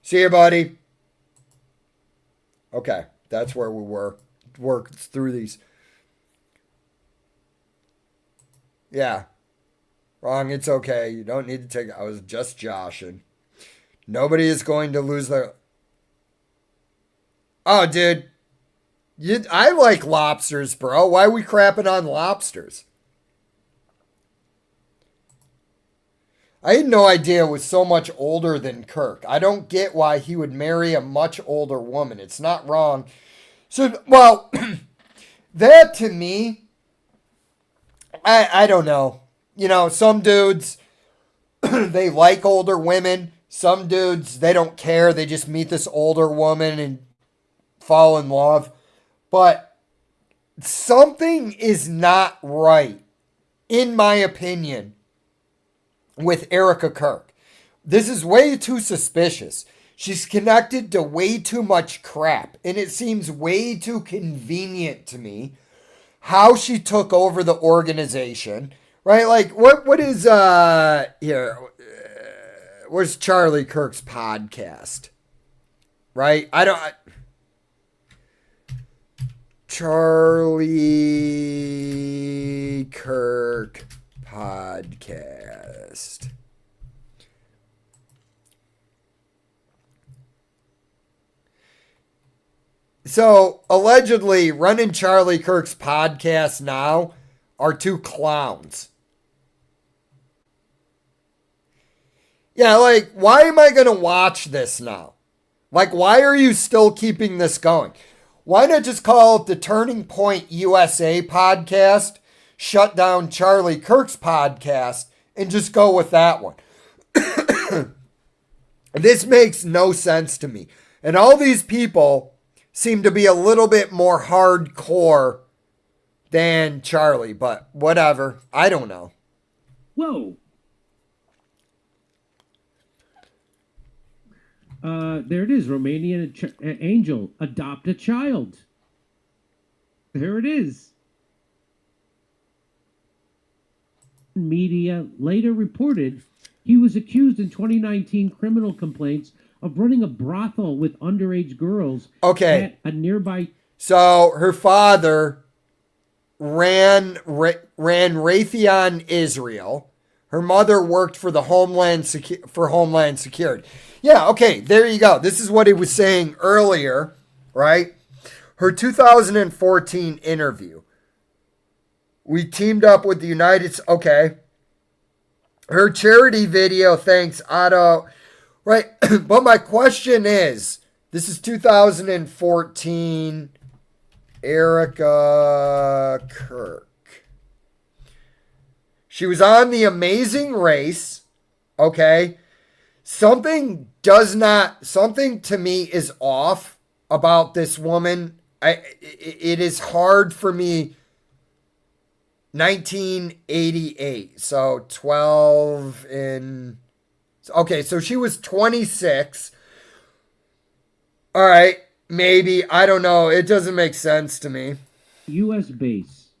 See you, buddy. Okay, that's where we were. Worked through these. Yeah. Wrong, it's okay. You don't need to take it. I was just joshing. Nobody is going to lose their... Oh, dude. I like lobsters, bro. Why are we crapping on lobsters? I had no idea it was so much older than Kirk. I don't get why he would marry a much older woman. It's not wrong. So, well, that to me, I don't know. You know, some dudes, they like older women. Some dudes, they don't care. They just meet this older woman and fall in love. But something is not right, in my opinion, with Erika Kirk. This is way too suspicious. She's connected to way too much crap, and it seems way too convenient to me how she took over the organization, right? Like, what is, here, where's Charlie Kirk's podcast, right? Charlie Kirk podcast. So, allegedly, running Charlie Kirk's podcast now are two clowns. Yeah, like, why am I going to watch this now? Like, why are you still keeping this going? Why not just call it the Turning Point USA podcast, shut down Charlie Kirk's podcast, and just go with that one? This makes no sense to me. And all these people seem to be a little bit more hardcore than Charlie, but whatever. I don't know. Whoa. There it is. Romanian angel. Adopt a child. There it is. Media later reported he was accused in 2019 criminal complaints of running a brothel with underage girls at a nearby. So her father ran Raytheon Israel. Her mother worked for the Homeland Security. Yeah, okay, there you go. This is what he was saying earlier, right? Her 2014 interview. We teamed up with the Okay. Her charity video thanks Otto. Right, but my question is, this is 2014, Erika Kirk. She was on The Amazing Race, okay? Something to me is off about this woman. It is hard for me. 1988, so 12 in... Okay, so she was 26. All right, maybe. I don't know. It doesn't make sense to me. U.S. base.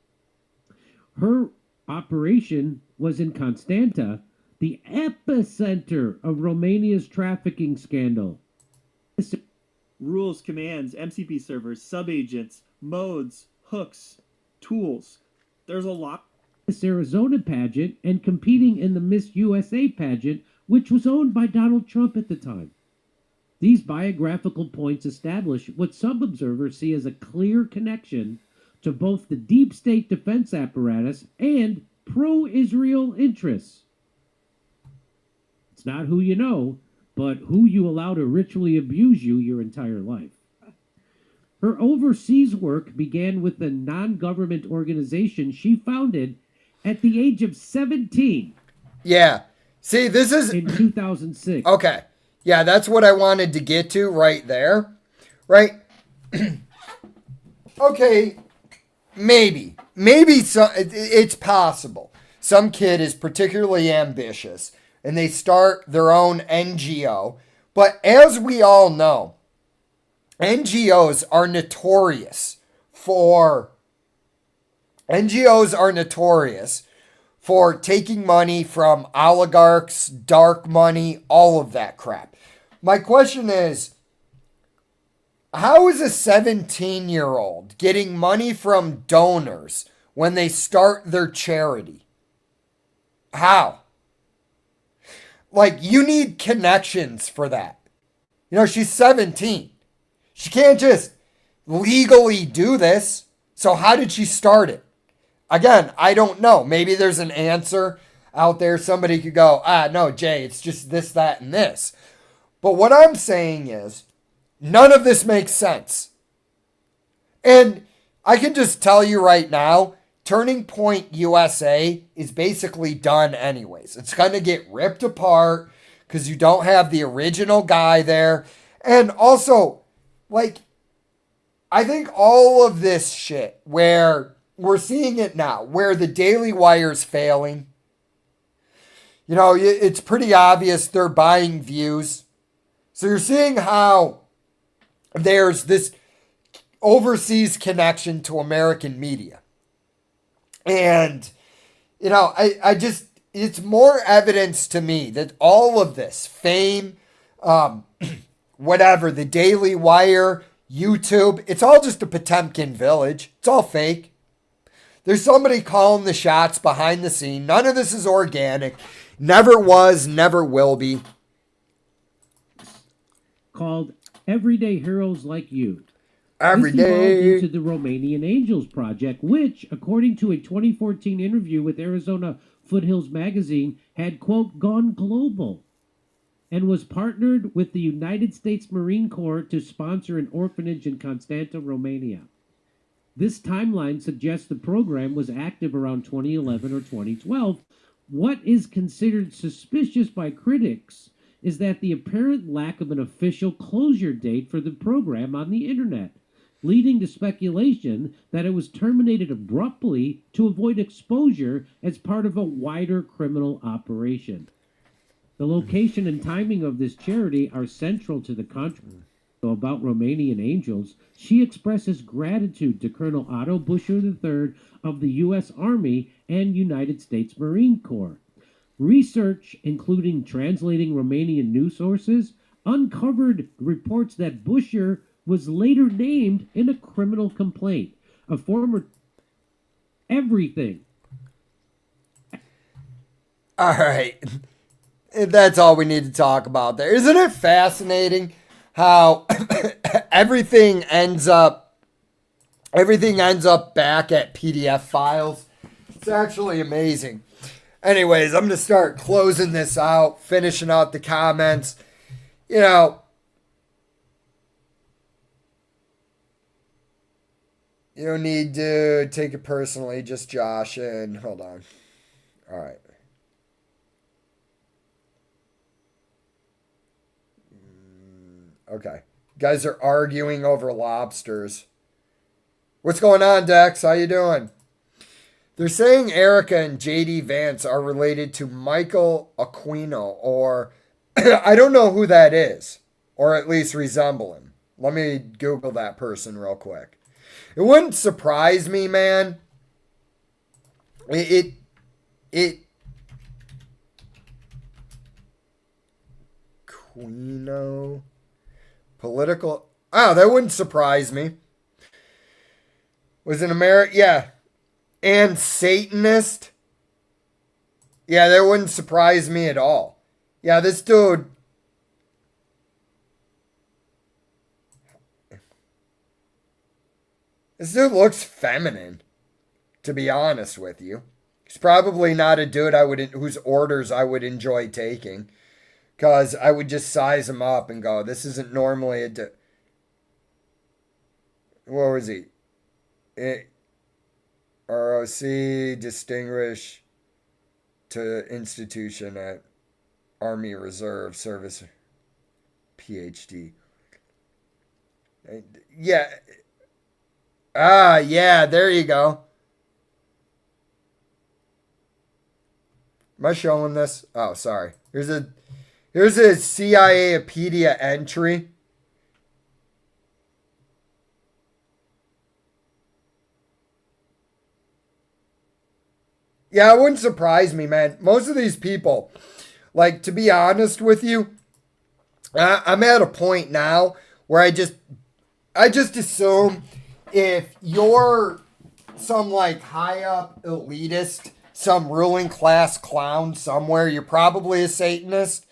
Her operation was in Constanta, the epicenter of Romania's trafficking scandal. Rules, commands, MCP servers, subagents, modes, hooks, tools. There's a lot. This Arizona pageant and competing in the Miss USA pageant, which was owned by Donald Trump at the time. These biographical points establish what some observers see as a clear connection to both the deep state defense apparatus and pro-Israel interests. It's not who you know, but who you allow to ritually abuse you your entire life. Her overseas work began with the non-government organization she founded at the age of 17. Yeah. See, this is... in 2006. Okay. Yeah, that's what I wanted to get to right there. Right? Okay. Maybe it's possible. Some kid is particularly ambitious and they start their own NGO. But as we all know, NGOs are notorious for taking money from oligarchs, dark money, all of that crap. My question is, how is a 17-year-old getting money from donors when they start their charity? How? Like, you need connections for that. You know, she's 17. She can't just legally do this. So how did she start it? Again, I don't know. Maybe there's an answer out there. Somebody could go, no, Jay, it's just this, that, and this. But what I'm saying is, none of this makes sense. And I can just tell you right now, Turning Point USA is basically done anyways. It's going to get ripped apart because you don't have the original guy there. And also, like, I think all of this shit where we're seeing it now, where the Daily Wire's failing, you know, it's pretty obvious they're buying views. So you're seeing how there's this overseas connection to American media. And, you know, I just, it's more evidence to me that all of this fame, whatever, the Daily Wire, YouTube, it's all just a Potemkin village. It's all fake. There's somebody calling the shots behind the scene. None of this is organic. Never was, never will be. Called Everyday Heroes Like You. Every this evolved day. into the Romanian Angels Project, which, according to a 2014 interview with Arizona Foothills magazine, had, quote, gone global and was partnered with the United States Marine Corps to sponsor an orphanage in Constanta, Romania. This timeline suggests the program was active around 2011 or 2012. What is considered suspicious by critics is that the apparent lack of an official closure date for the program on the internet, leading to speculation that it was terminated abruptly to avoid exposure as part of a wider criminal operation. The location and timing of this charity are central to the controversy about Romanian Angels. She expresses gratitude to Colonel Otto Buscher III of the U.S. Army and United States Marine Corps. Research, including translating Romanian news sources, uncovered reports that Buscher was later named in a criminal complaint. A former everything. All right. That's all we need to talk about there. Isn't it fascinating how everything ends up back at PDF files? It's actually amazing. Anyways, I'm going to start closing this out, finishing out the comments. You know, you don't need to take it personally, just Josh and hold on. All right. Okay. Guys are arguing over lobsters. What's going on, Dex? How you doing? They're saying Erika and JD Vance are related to Michael Aquino, or I don't know who that is, or at least resemble him. Let me Google that person real quick. It wouldn't surprise me, man. It Aquino. Political. Oh, that wouldn't surprise me. Was an American. Yeah. And Satanist. Yeah, that wouldn't surprise me at all. Yeah, this dude. This dude looks feminine, to be honest with you. He's probably not a dude whose orders I would enjoy taking. Because I would just size him up and go, this isn't normally a... What was he? ROC, distinguished to institution at Army Reserve Service, PhD. Yeah. Yeah, there you go. Am I showing this? Oh, sorry. Here's a CIApedia entry. Yeah, it wouldn't surprise me, man. Most of these people, like, to be honest with you, I'm at a point now where I just assume if you're some, like, high up elitist, some ruling class clown somewhere, you're probably a Satanist.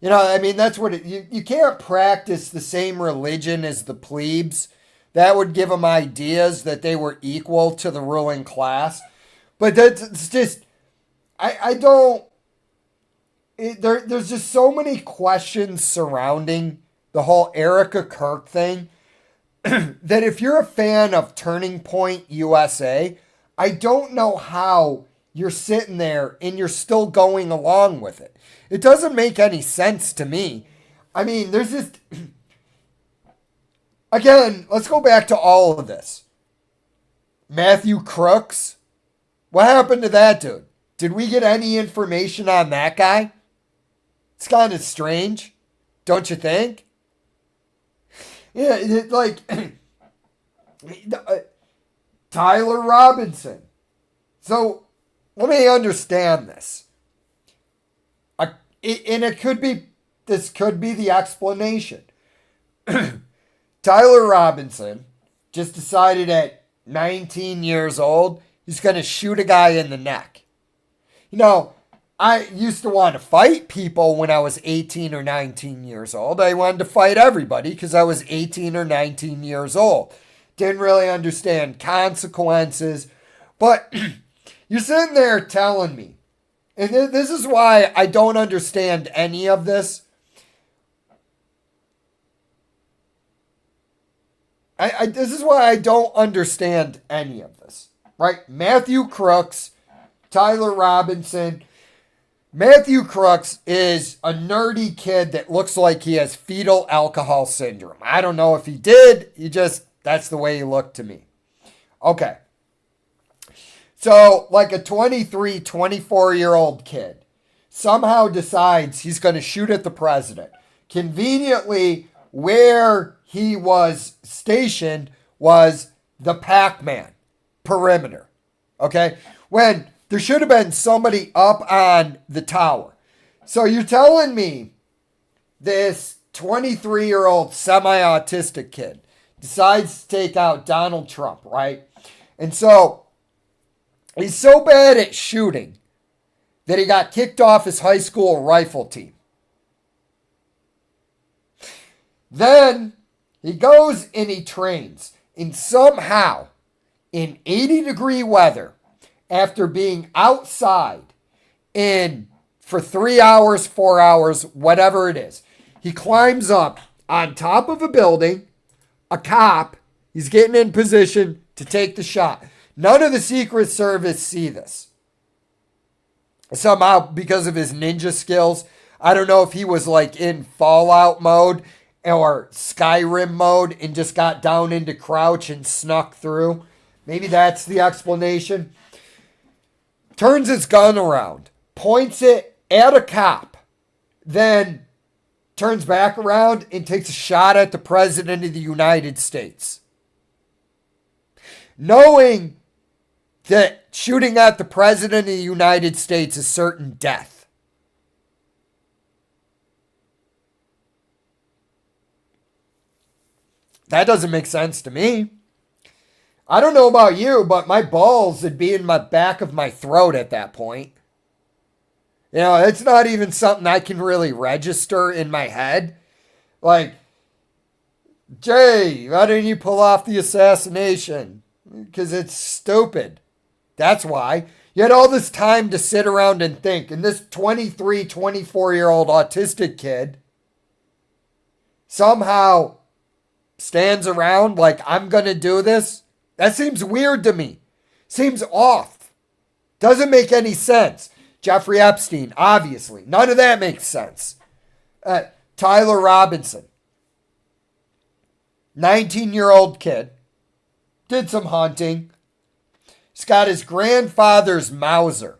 You know, I mean, that's what you can't practice the same religion as the plebes. that would give them ideas that they were equal to the ruling class. But that's just, I don't, there's just so many questions surrounding the whole Erika Kirk thing that if you're a fan of Turning Point USA, I don't know how you're sitting there and you're still going along with it. It doesn't make any sense to me. I mean, there's just, again, let's go back to all of this. Matthew Crooks, what happened to that dude? Did we get any information on that guy? It's kind of strange, don't you think? Yeah, like Tyler Robinson. So let me understand this. And it could be, this could be the explanation. Tyler Robinson just decided at 19 years old, he's going to shoot a guy in the neck. You know, I used to want to fight people when I was 18 or 19 years old. I wanted to fight everybody because I was 18 or 19 years old. Didn't really understand consequences. But you're sitting there telling me, and this is why I don't understand any of this. This is why I don't understand any of this. Right? Matthew Crooks, Tyler Robinson. Matthew Crooks is a nerdy kid that looks like he has fetal alcohol syndrome. I don't know if he did. That's the way he looked to me. Okay. So, like a 23, 24-year-old kid somehow decides he's going to shoot at the president. Conveniently, where he was stationed was the Pac-Man perimeter. Okay? When there should have been somebody up on the tower. So you're telling me this 23-year-old semi-autistic kid decides to take out Donald Trump, right? And so he's so bad at shooting that he got kicked off his high school rifle team. Then he goes and he trains. And somehow, in 80-degree weather, after being outside for 3 hours, 4 hours, whatever it is, he climbs up on top of a building, a cop, he's getting in position to take the shot. None of the Secret Service see this. Somehow, because of his ninja skills, I don't know if he was like in Fallout mode or Skyrim mode and just got down into crouch and snuck through. Maybe that's the explanation. Turns his gun around, points it at a cop, then turns back around and takes a shot at the President of the United States. Knowing that shooting at the President of the United States is certain death. That doesn't make sense to me. I don't know about you, but my balls would be in my back of my throat at that point. You know, it's not even something I can really register in my head. Like, Jay, why didn't you pull off the assassination? Because it's stupid. That's why. You had all this time to sit around and think. And this 23, 24-year-old autistic kid somehow stands around like, I'm going to do this. That seems weird to me. Seems off. Doesn't make any sense. Jeffrey Epstein, obviously. None of that makes sense. Tyler Robinson. 19-year-old kid. Did some hunting. He's got his grandfather's Mauser.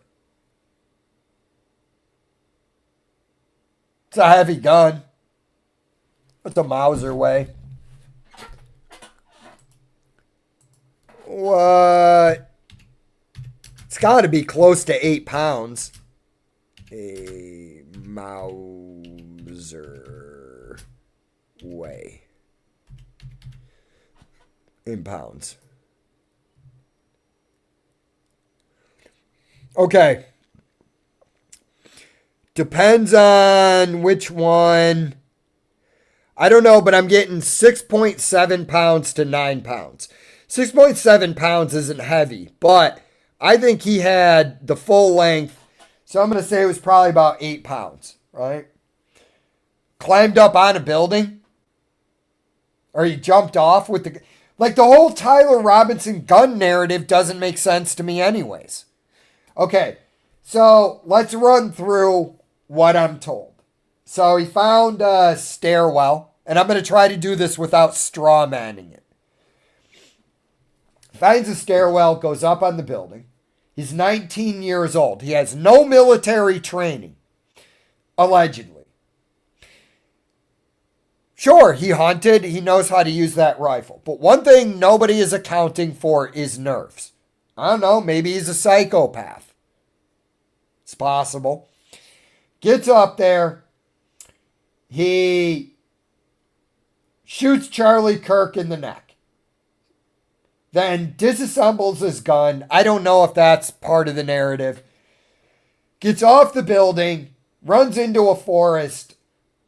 It's a heavy gun. What's a Mauser weigh? What? It's got to be close to 8 pounds. A Mauser weigh in pounds. Okay. Depends on which one. I don't know, but I'm getting 6.7 pounds to 9 pounds. 6.7 pounds isn't heavy, but I think he had the full length. So I'm going to say it was probably about 8 pounds, right? Climbed up on a building. Or he jumped off with the... Like the whole Tyler Robinson gun narrative doesn't make sense to me anyways. Okay, so let's run through what I'm told. So he found a stairwell, and I'm going to try to do this without straw manning it. Finds a stairwell, goes up on the building. He's 19 years old. He has no military training, allegedly. Sure, he hunted. He knows how to use that rifle. But one thing nobody is accounting for is nerves. I don't know, maybe he's a psychopath. It's possible. Gets up there. He shoots Charlie Kirk in the neck. Then disassembles his gun. I don't know if that's part of the narrative. Gets off the building, runs into a forest,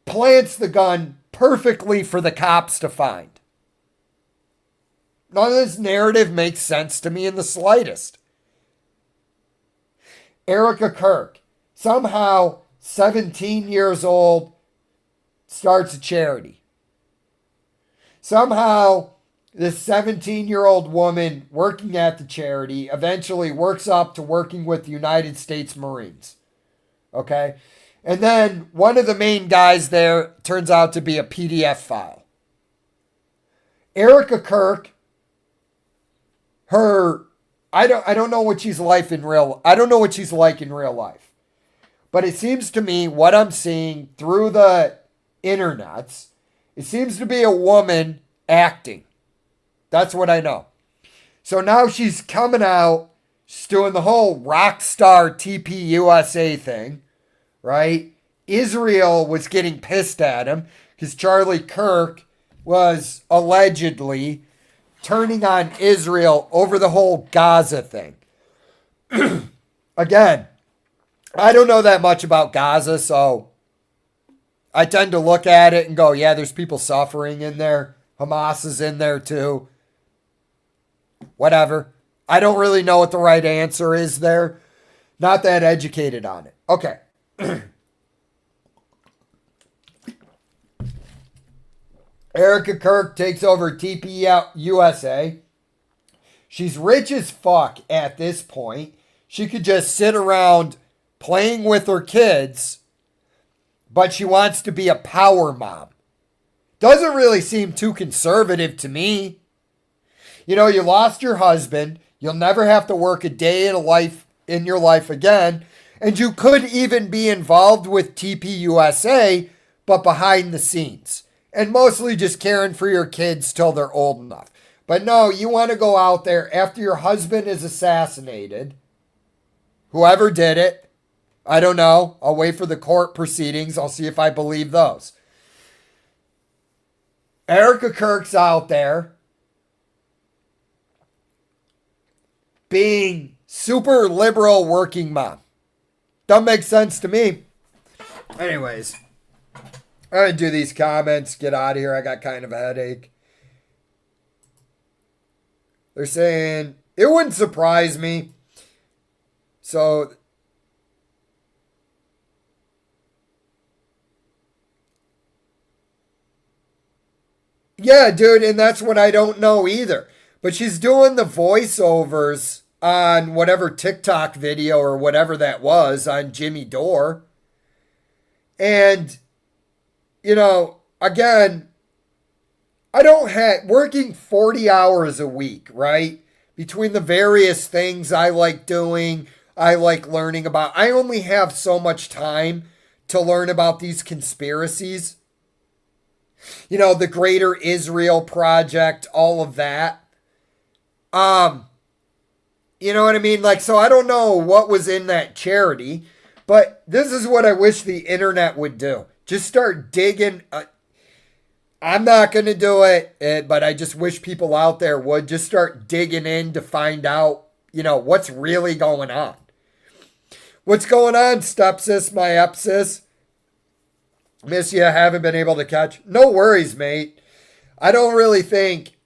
plants the gun perfectly for the cops to find. None of this narrative makes sense to me in the slightest. Erika Kirk, somehow 17 years old, starts a charity. Somehow this 17-year-old woman working at the charity eventually works up to working with the United States Marines. Okay? And then one of the main guys there turns out to be a PDF file. Erika Kirk, I don't know what she's like in real life. But it seems to me what I'm seeing through the internets, it seems to be a woman acting. That's what I know. So now she's coming out, she's doing the whole rock star TPUSA thing. Right? Israel was getting pissed at him because Charlie Kirk was allegedly turning on Israel over the whole Gaza thing. Again, I don't know that much about Gaza, so I tend to look at it and go, yeah, there's people suffering in there. Hamas is in there too. Whatever. I don't really know what the right answer is there. Not that educated on it. Okay. Erika Kirk takes over TPUSA. She's rich as fuck at this point. She could just sit around playing with her kids, but she wants to be a power mom. Doesn't really seem too conservative to me. You know, you lost your husband. You'll never have to work a day in your life again. And you could even be involved with TPUSA, but behind the scenes. And mostly just caring for your kids till they're old enough. But no, you want to go out there after your husband is assassinated. Whoever did it, I don't know. I'll wait for the court proceedings. I'll see if I believe those. Erika Kirk's out there being super liberal working mom. Doesn't make sense to me. Anyways, I'm going to do these comments, get out of here. I got kind of a headache. They're saying, it wouldn't surprise me. So, yeah, dude, and that's what I don't know either. But she's doing the voiceovers on whatever TikTok video or whatever that was on Jimmy Dore. And, you know, again, I don't have, working 40 hours a week, right? Between the various things I like doing, I like learning about. I only have so much time to learn about these conspiracies. You know, the Greater Israel Project, all of that. You know what I mean? Like, so I don't know what was in that charity, but this is what I wish the internet would do. Just start digging. I'm not going to do it, but I just wish people out there would just start digging in to find out, you know, what's really going on. What's going on, stepsis, my epsis? Miss you, haven't been able to catch. No worries, mate. I don't really think,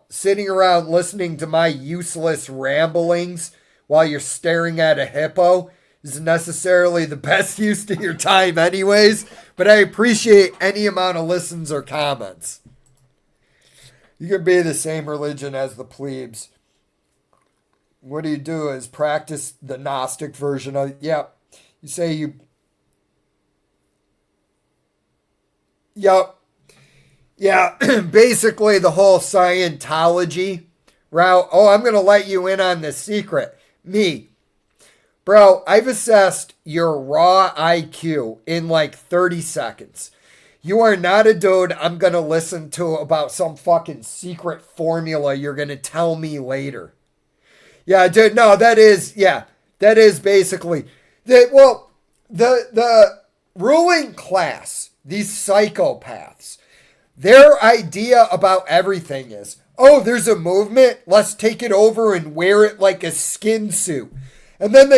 sitting around listening to my useless ramblings while you're staring at a hippo is necessarily the best use to your time anyways, but I appreciate any amount of listens or comments. You can be the same religion as the plebes. What you do is practice the Gnostic version of, yep. You say you, yep. Yeah, basically the whole Scientology route. Oh, I'm going to let you in on the secret. Me. Bro, I've assessed your raw IQ in like 30 seconds. You are not a dude I'm going to listen to about some fucking secret formula you're going to tell me later. Yeah, dude, no, that is basically, the ruling class, these psychopaths, their idea about everything is, oh, there's a movement, let's take it over and wear it like a skin suit. And then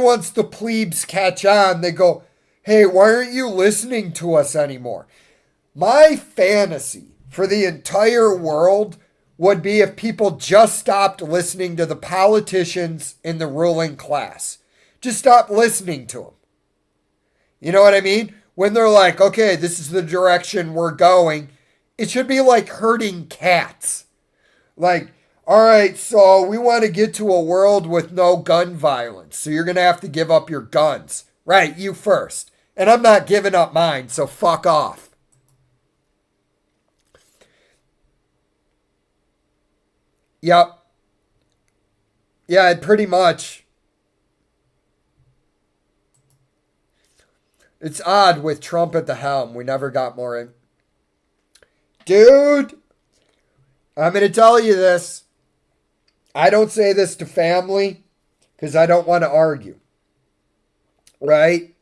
once the plebes catch on, they go, hey, why aren't you listening to us anymore? My fantasy for the entire world would be if people just stopped listening to the politicians in the ruling class. Just stop listening to them. You know what I mean? When they're like, okay, this is the direction we're going, it should be like herding cats. Like, all right, so we want to get to a world with no gun violence, so you're going to have to give up your guns. Right, you first. And I'm not giving up mine, so fuck off. Yep. Yeah, pretty much. It's odd with Trump at the helm. We never got more in. Dude, I'm going to tell you this. I don't say this to family because I don't want to argue. Right?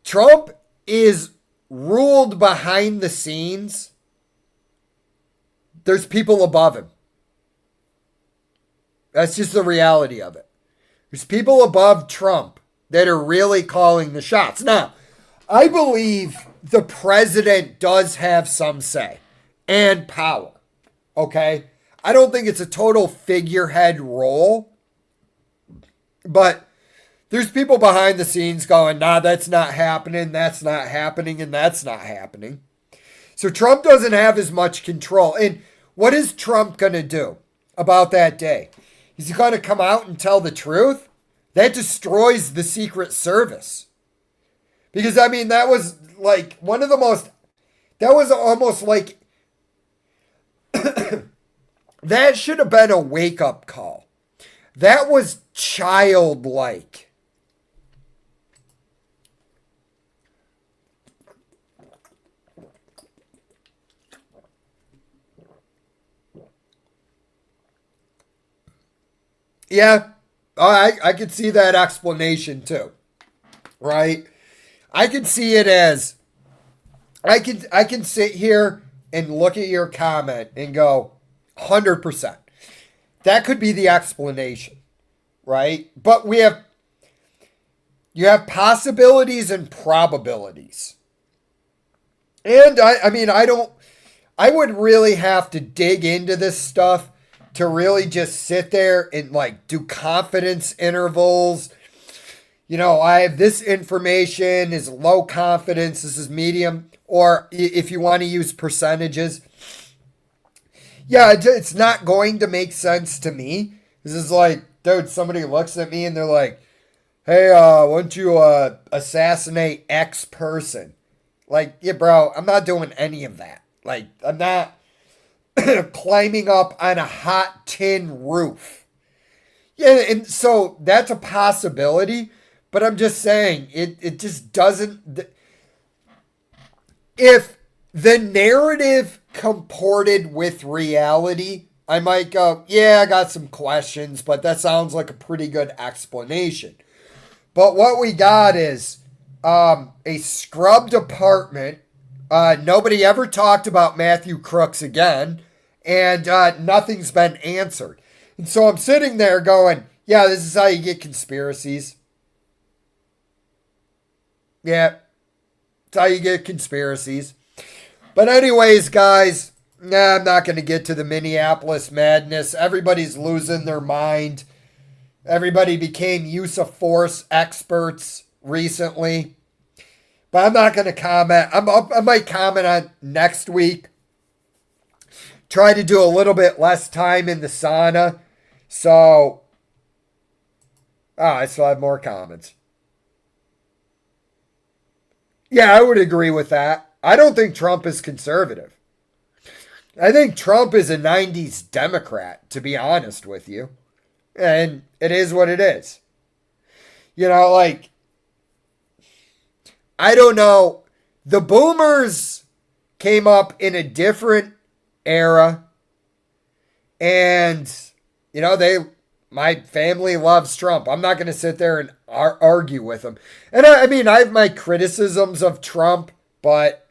Trump is ruled behind the scenes. There's people above him. That's just the reality of it. There's people above Trump that are really calling the shots. Now, I believe the president does have some say and power. Okay? I don't think it's a total figurehead role. But there's people behind the scenes going, nah, that's not happening, and that's not happening. So Trump doesn't have as much control. And what is Trump going to do about that day? Is he going to come out and tell the truth? That destroys the Secret Service. Because, I mean, that was like that was almost like, that should have been a wake-up call. That was childlike. Yeah, I could see that explanation too, right? I can see it as, I can sit here and look at your comment and go, 100%. That could be the explanation, right? But you have possibilities and probabilities. And I would really have to dig into this stuff to really just sit there and like do confidence intervals. I have this information is low confidence, this is medium, or if you want to use percentages. Yeah, it's not going to make sense to me. This is like, dude, somebody looks at me and they're like, hey, why don't you assassinate X person? Like, yeah, bro, I'm not doing any of that. Like, I'm not climbing up on a hot tin roof. Yeah, and so that's a possibility, but I'm just saying, it just doesn't... If the narrative comported with reality, I might go, yeah, I got some questions, but that sounds like a pretty good explanation. But what we got is a scrubbed apartment. Nobody ever talked about Matthew Crooks again, and nothing's been answered. And so I'm sitting there going, yeah, this is how you get conspiracies. Yeah, that's how you get conspiracies. But anyways, guys, I'm not going to get to the Minneapolis madness. Everybody's losing their mind. Everybody became use of force experts recently. But I'm not going to comment. I might comment on next week. Try to do a little bit less time in the sauna. So, I still have more comments. Yeah, I would agree with that. I don't think Trump is conservative. I think Trump is a 90s Democrat, to be honest with you. And it is what it is. You know, like, I don't know. The boomers came up in a different era. And, you know, my family loves Trump. I'm not going to sit there and argue with him. And I mean, I have my criticisms of Trump, but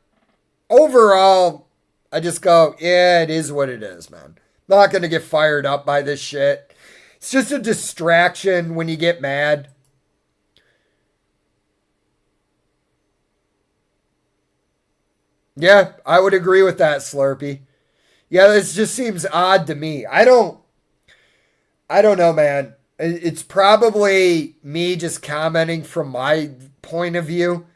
overall, I just go, yeah, it is what it is, man. Not going to get fired up by this shit. It's just a distraction when you get mad. Yeah, I would agree with that, Slurpee. Yeah, this just seems odd to me. I don't know, man. It's probably me just commenting from my point of view.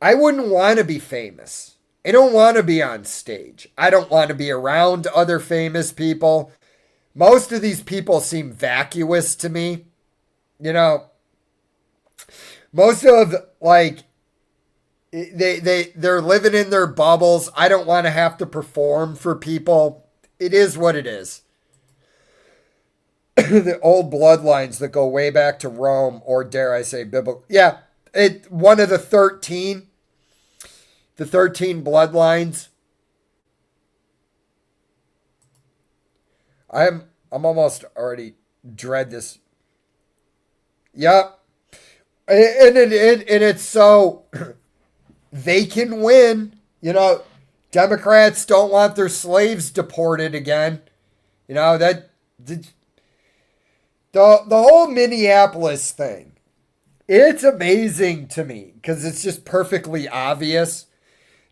I wouldn't want to be famous. I don't want to be on stage. I don't want to be around other famous people. Most of these people seem vacuous to me. You know, most of, like, they're living in their bubbles. I don't want to have to perform for people. It is what it is. The old bloodlines that go way back to Rome, or dare I say biblical. Yeah, one of the 13 bloodlines. I'm almost already dread this. Yep. And it's so they can win. You know, Democrats don't want their slaves deported again. You know, that the whole Minneapolis thing. It's amazing to me because it's just perfectly obvious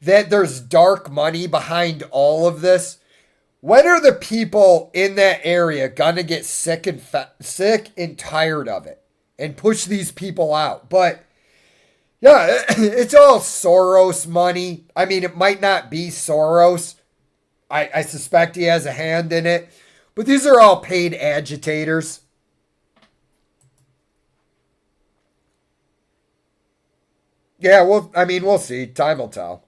that there's dark money behind all of this. When are the people in that area gonna get sick and tired of it and push these people out? But yeah, it's all Soros money. I mean, it might not be Soros. I suspect he has a hand in it. But these are all paid agitators. Yeah, we'll see. Time will tell.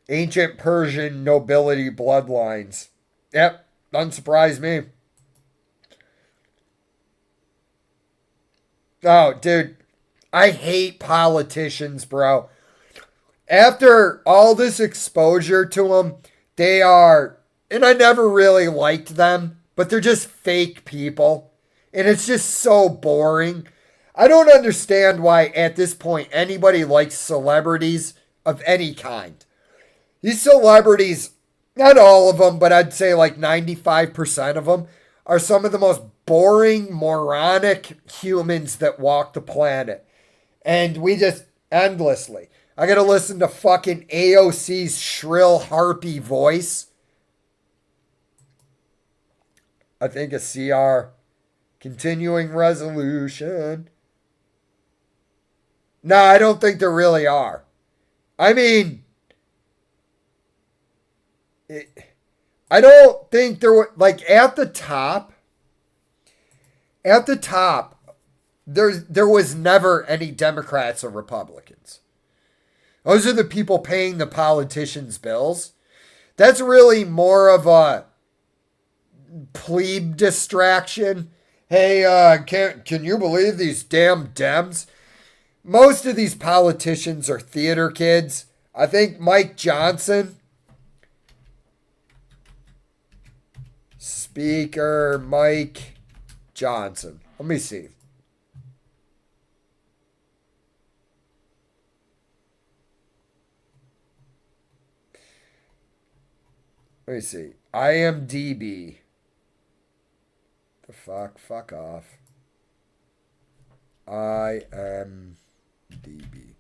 Ancient Persian nobility bloodlines. Yep, doesn't surprise me. Oh, dude, I hate politicians, bro. After all this exposure to them, they are, and I never really liked them, but they're just fake people. And it's just so boring. I don't understand why at this point anybody likes celebrities of any kind. These celebrities, not all of them, but I'd say like 95% of them, are some of the most boring, moronic humans that walk the planet. And we just endlessly. I gotta listen to fucking AOC's shrill harpy voice. I think a CR. Continuing resolution. No, I don't think there really are. I mean, I don't think there were, like, at the top, there was never any Democrats or Republicans. Those are the people paying the politicians' bills. That's really more of a plebe distraction. Hey, can you believe these damn Dems? Most of these politicians are theater kids. I think Mike Johnson, Speaker Mike Johnson. Let me see. Let me see. IMDb. The fuck? Fuck off. IMDb. DB.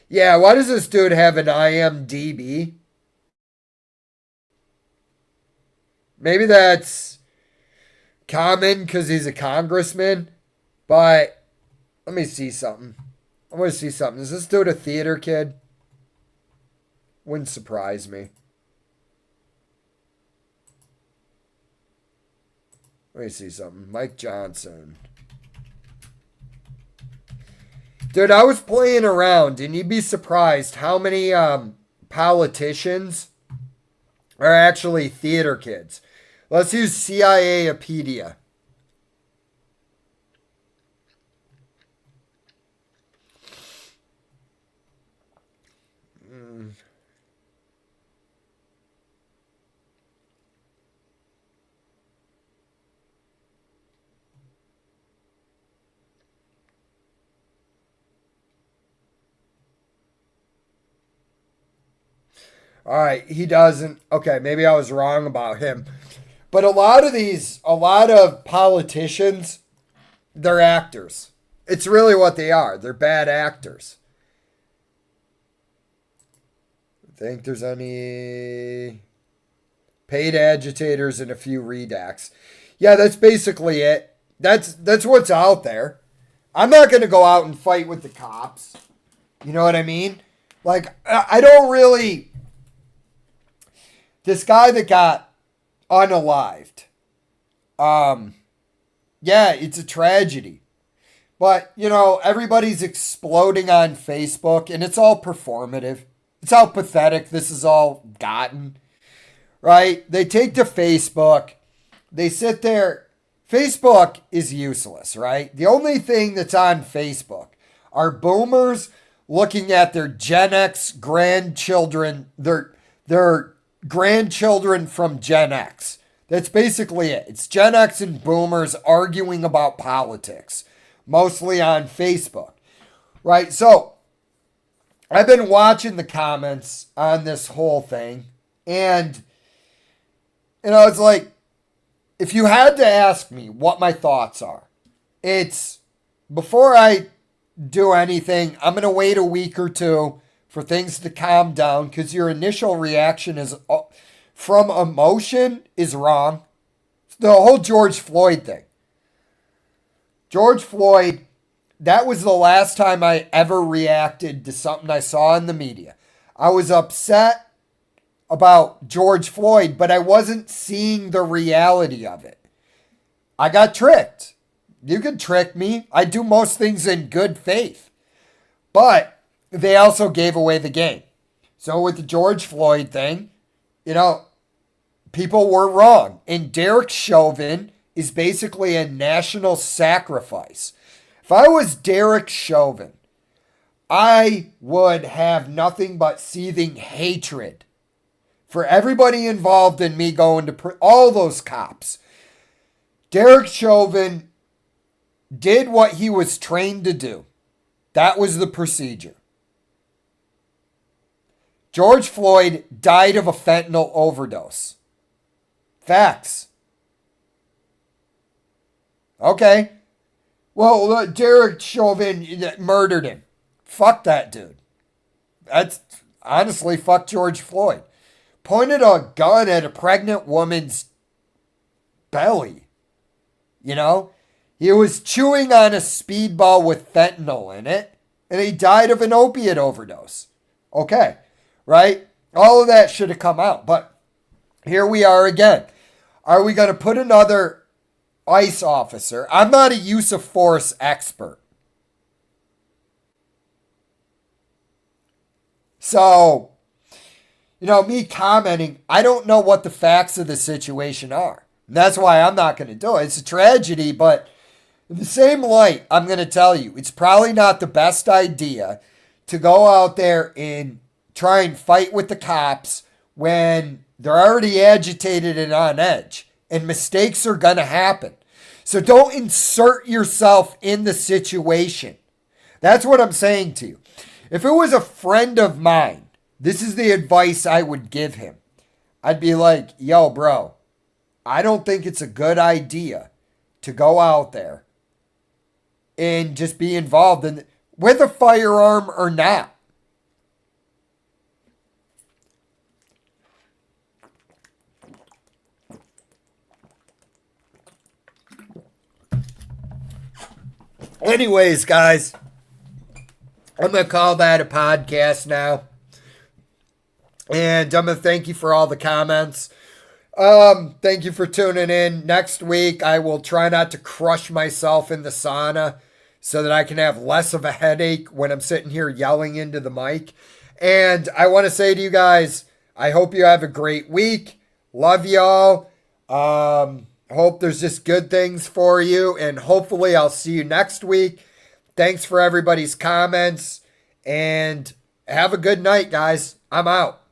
Yeah, why does this dude have an IMDb? Maybe that's common because he's a congressman, but let me see something. I want to see something. Is this dude a theater kid? Wouldn't surprise me. Let me see something. Mike Johnson. Dude, I was playing around, and you'd be surprised how many politicians are actually theater kids. Let's use CIApedia. All right, he doesn't. Okay, maybe I was wrong about him. But a lot of politicians, they're actors. It's really what they are. They're bad actors. I think there's any paid agitators and a few redacts. Yeah, that's basically it. That's what's out there. I'm not going to go out and fight with the cops. You know what I mean? Like, I don't really... This guy that got unalived. Yeah, it's a tragedy. But, you know, everybody's exploding on Facebook, and it's all performative. It's how pathetic this is all gotten, right? They take to Facebook. They sit there. Facebook is useless, right? The only thing that's on Facebook are boomers looking at their Gen X grandchildren, their grandchildren from Gen X. That's basically it. It's Gen X and boomers arguing about politics, mostly on Facebook, right? So I've been watching the comments on this whole thing, and you know, it's like, if you had to ask me what my thoughts are, it's before I do anything, I'm going to wait a week or two for things to calm down, because your initial reaction is from emotion is wrong. The whole George Floyd thing. George Floyd, that was the last time I ever reacted to something I saw in the media. I was upset about George Floyd, but I wasn't seeing the reality of it. I got tricked. You can trick me. I do most things in good faith. But they also gave away the game. So with the George Floyd thing, you know, people were wrong. And Derek Chauvin is basically a national sacrifice. If I was Derek Chauvin, I would have nothing but seething hatred for everybody involved in me going to all those cops. Derek Chauvin did what he was trained to do. That was the procedure. George Floyd died of a fentanyl overdose. Facts. Okay. Well, Derek Chauvin murdered him. Fuck that dude. That's honestly, fuck George Floyd. Pointed a gun at a pregnant woman's belly. You know? He was chewing on a speedball with fentanyl in it, and he died of an opiate overdose. Okay. Right? All of that should have come out. But here we are again. Are we going to put another ICE officer? I'm not a use of force expert. So, you know, me commenting, I don't know what the facts of the situation are. And that's why I'm not going to do it. It's a tragedy, but in the same light, I'm going to tell you, it's probably not the best idea to go out there and try and fight with the cops when they're already agitated and on edge, and mistakes are going to happen. So don't insert yourself in the situation. That's what I'm saying to you. If it was a friend of mine, this is the advice I would give him. I'd be like, yo, bro, I don't think it's a good idea to go out there and just be involved in with a firearm or not. Anyways, guys, I'm going to call that a podcast now. And I'm going to thank you for all the comments. Thank you for tuning in. Next week, I will try not to crush myself in the sauna so that I can have less of a headache when I'm sitting here yelling into the mic. And I want to say to you guys, I hope you have a great week. Love y'all. Hope there's just good things for you. And hopefully I'll see you next week. Thanks for everybody's comments. And have a good night, guys. I'm out.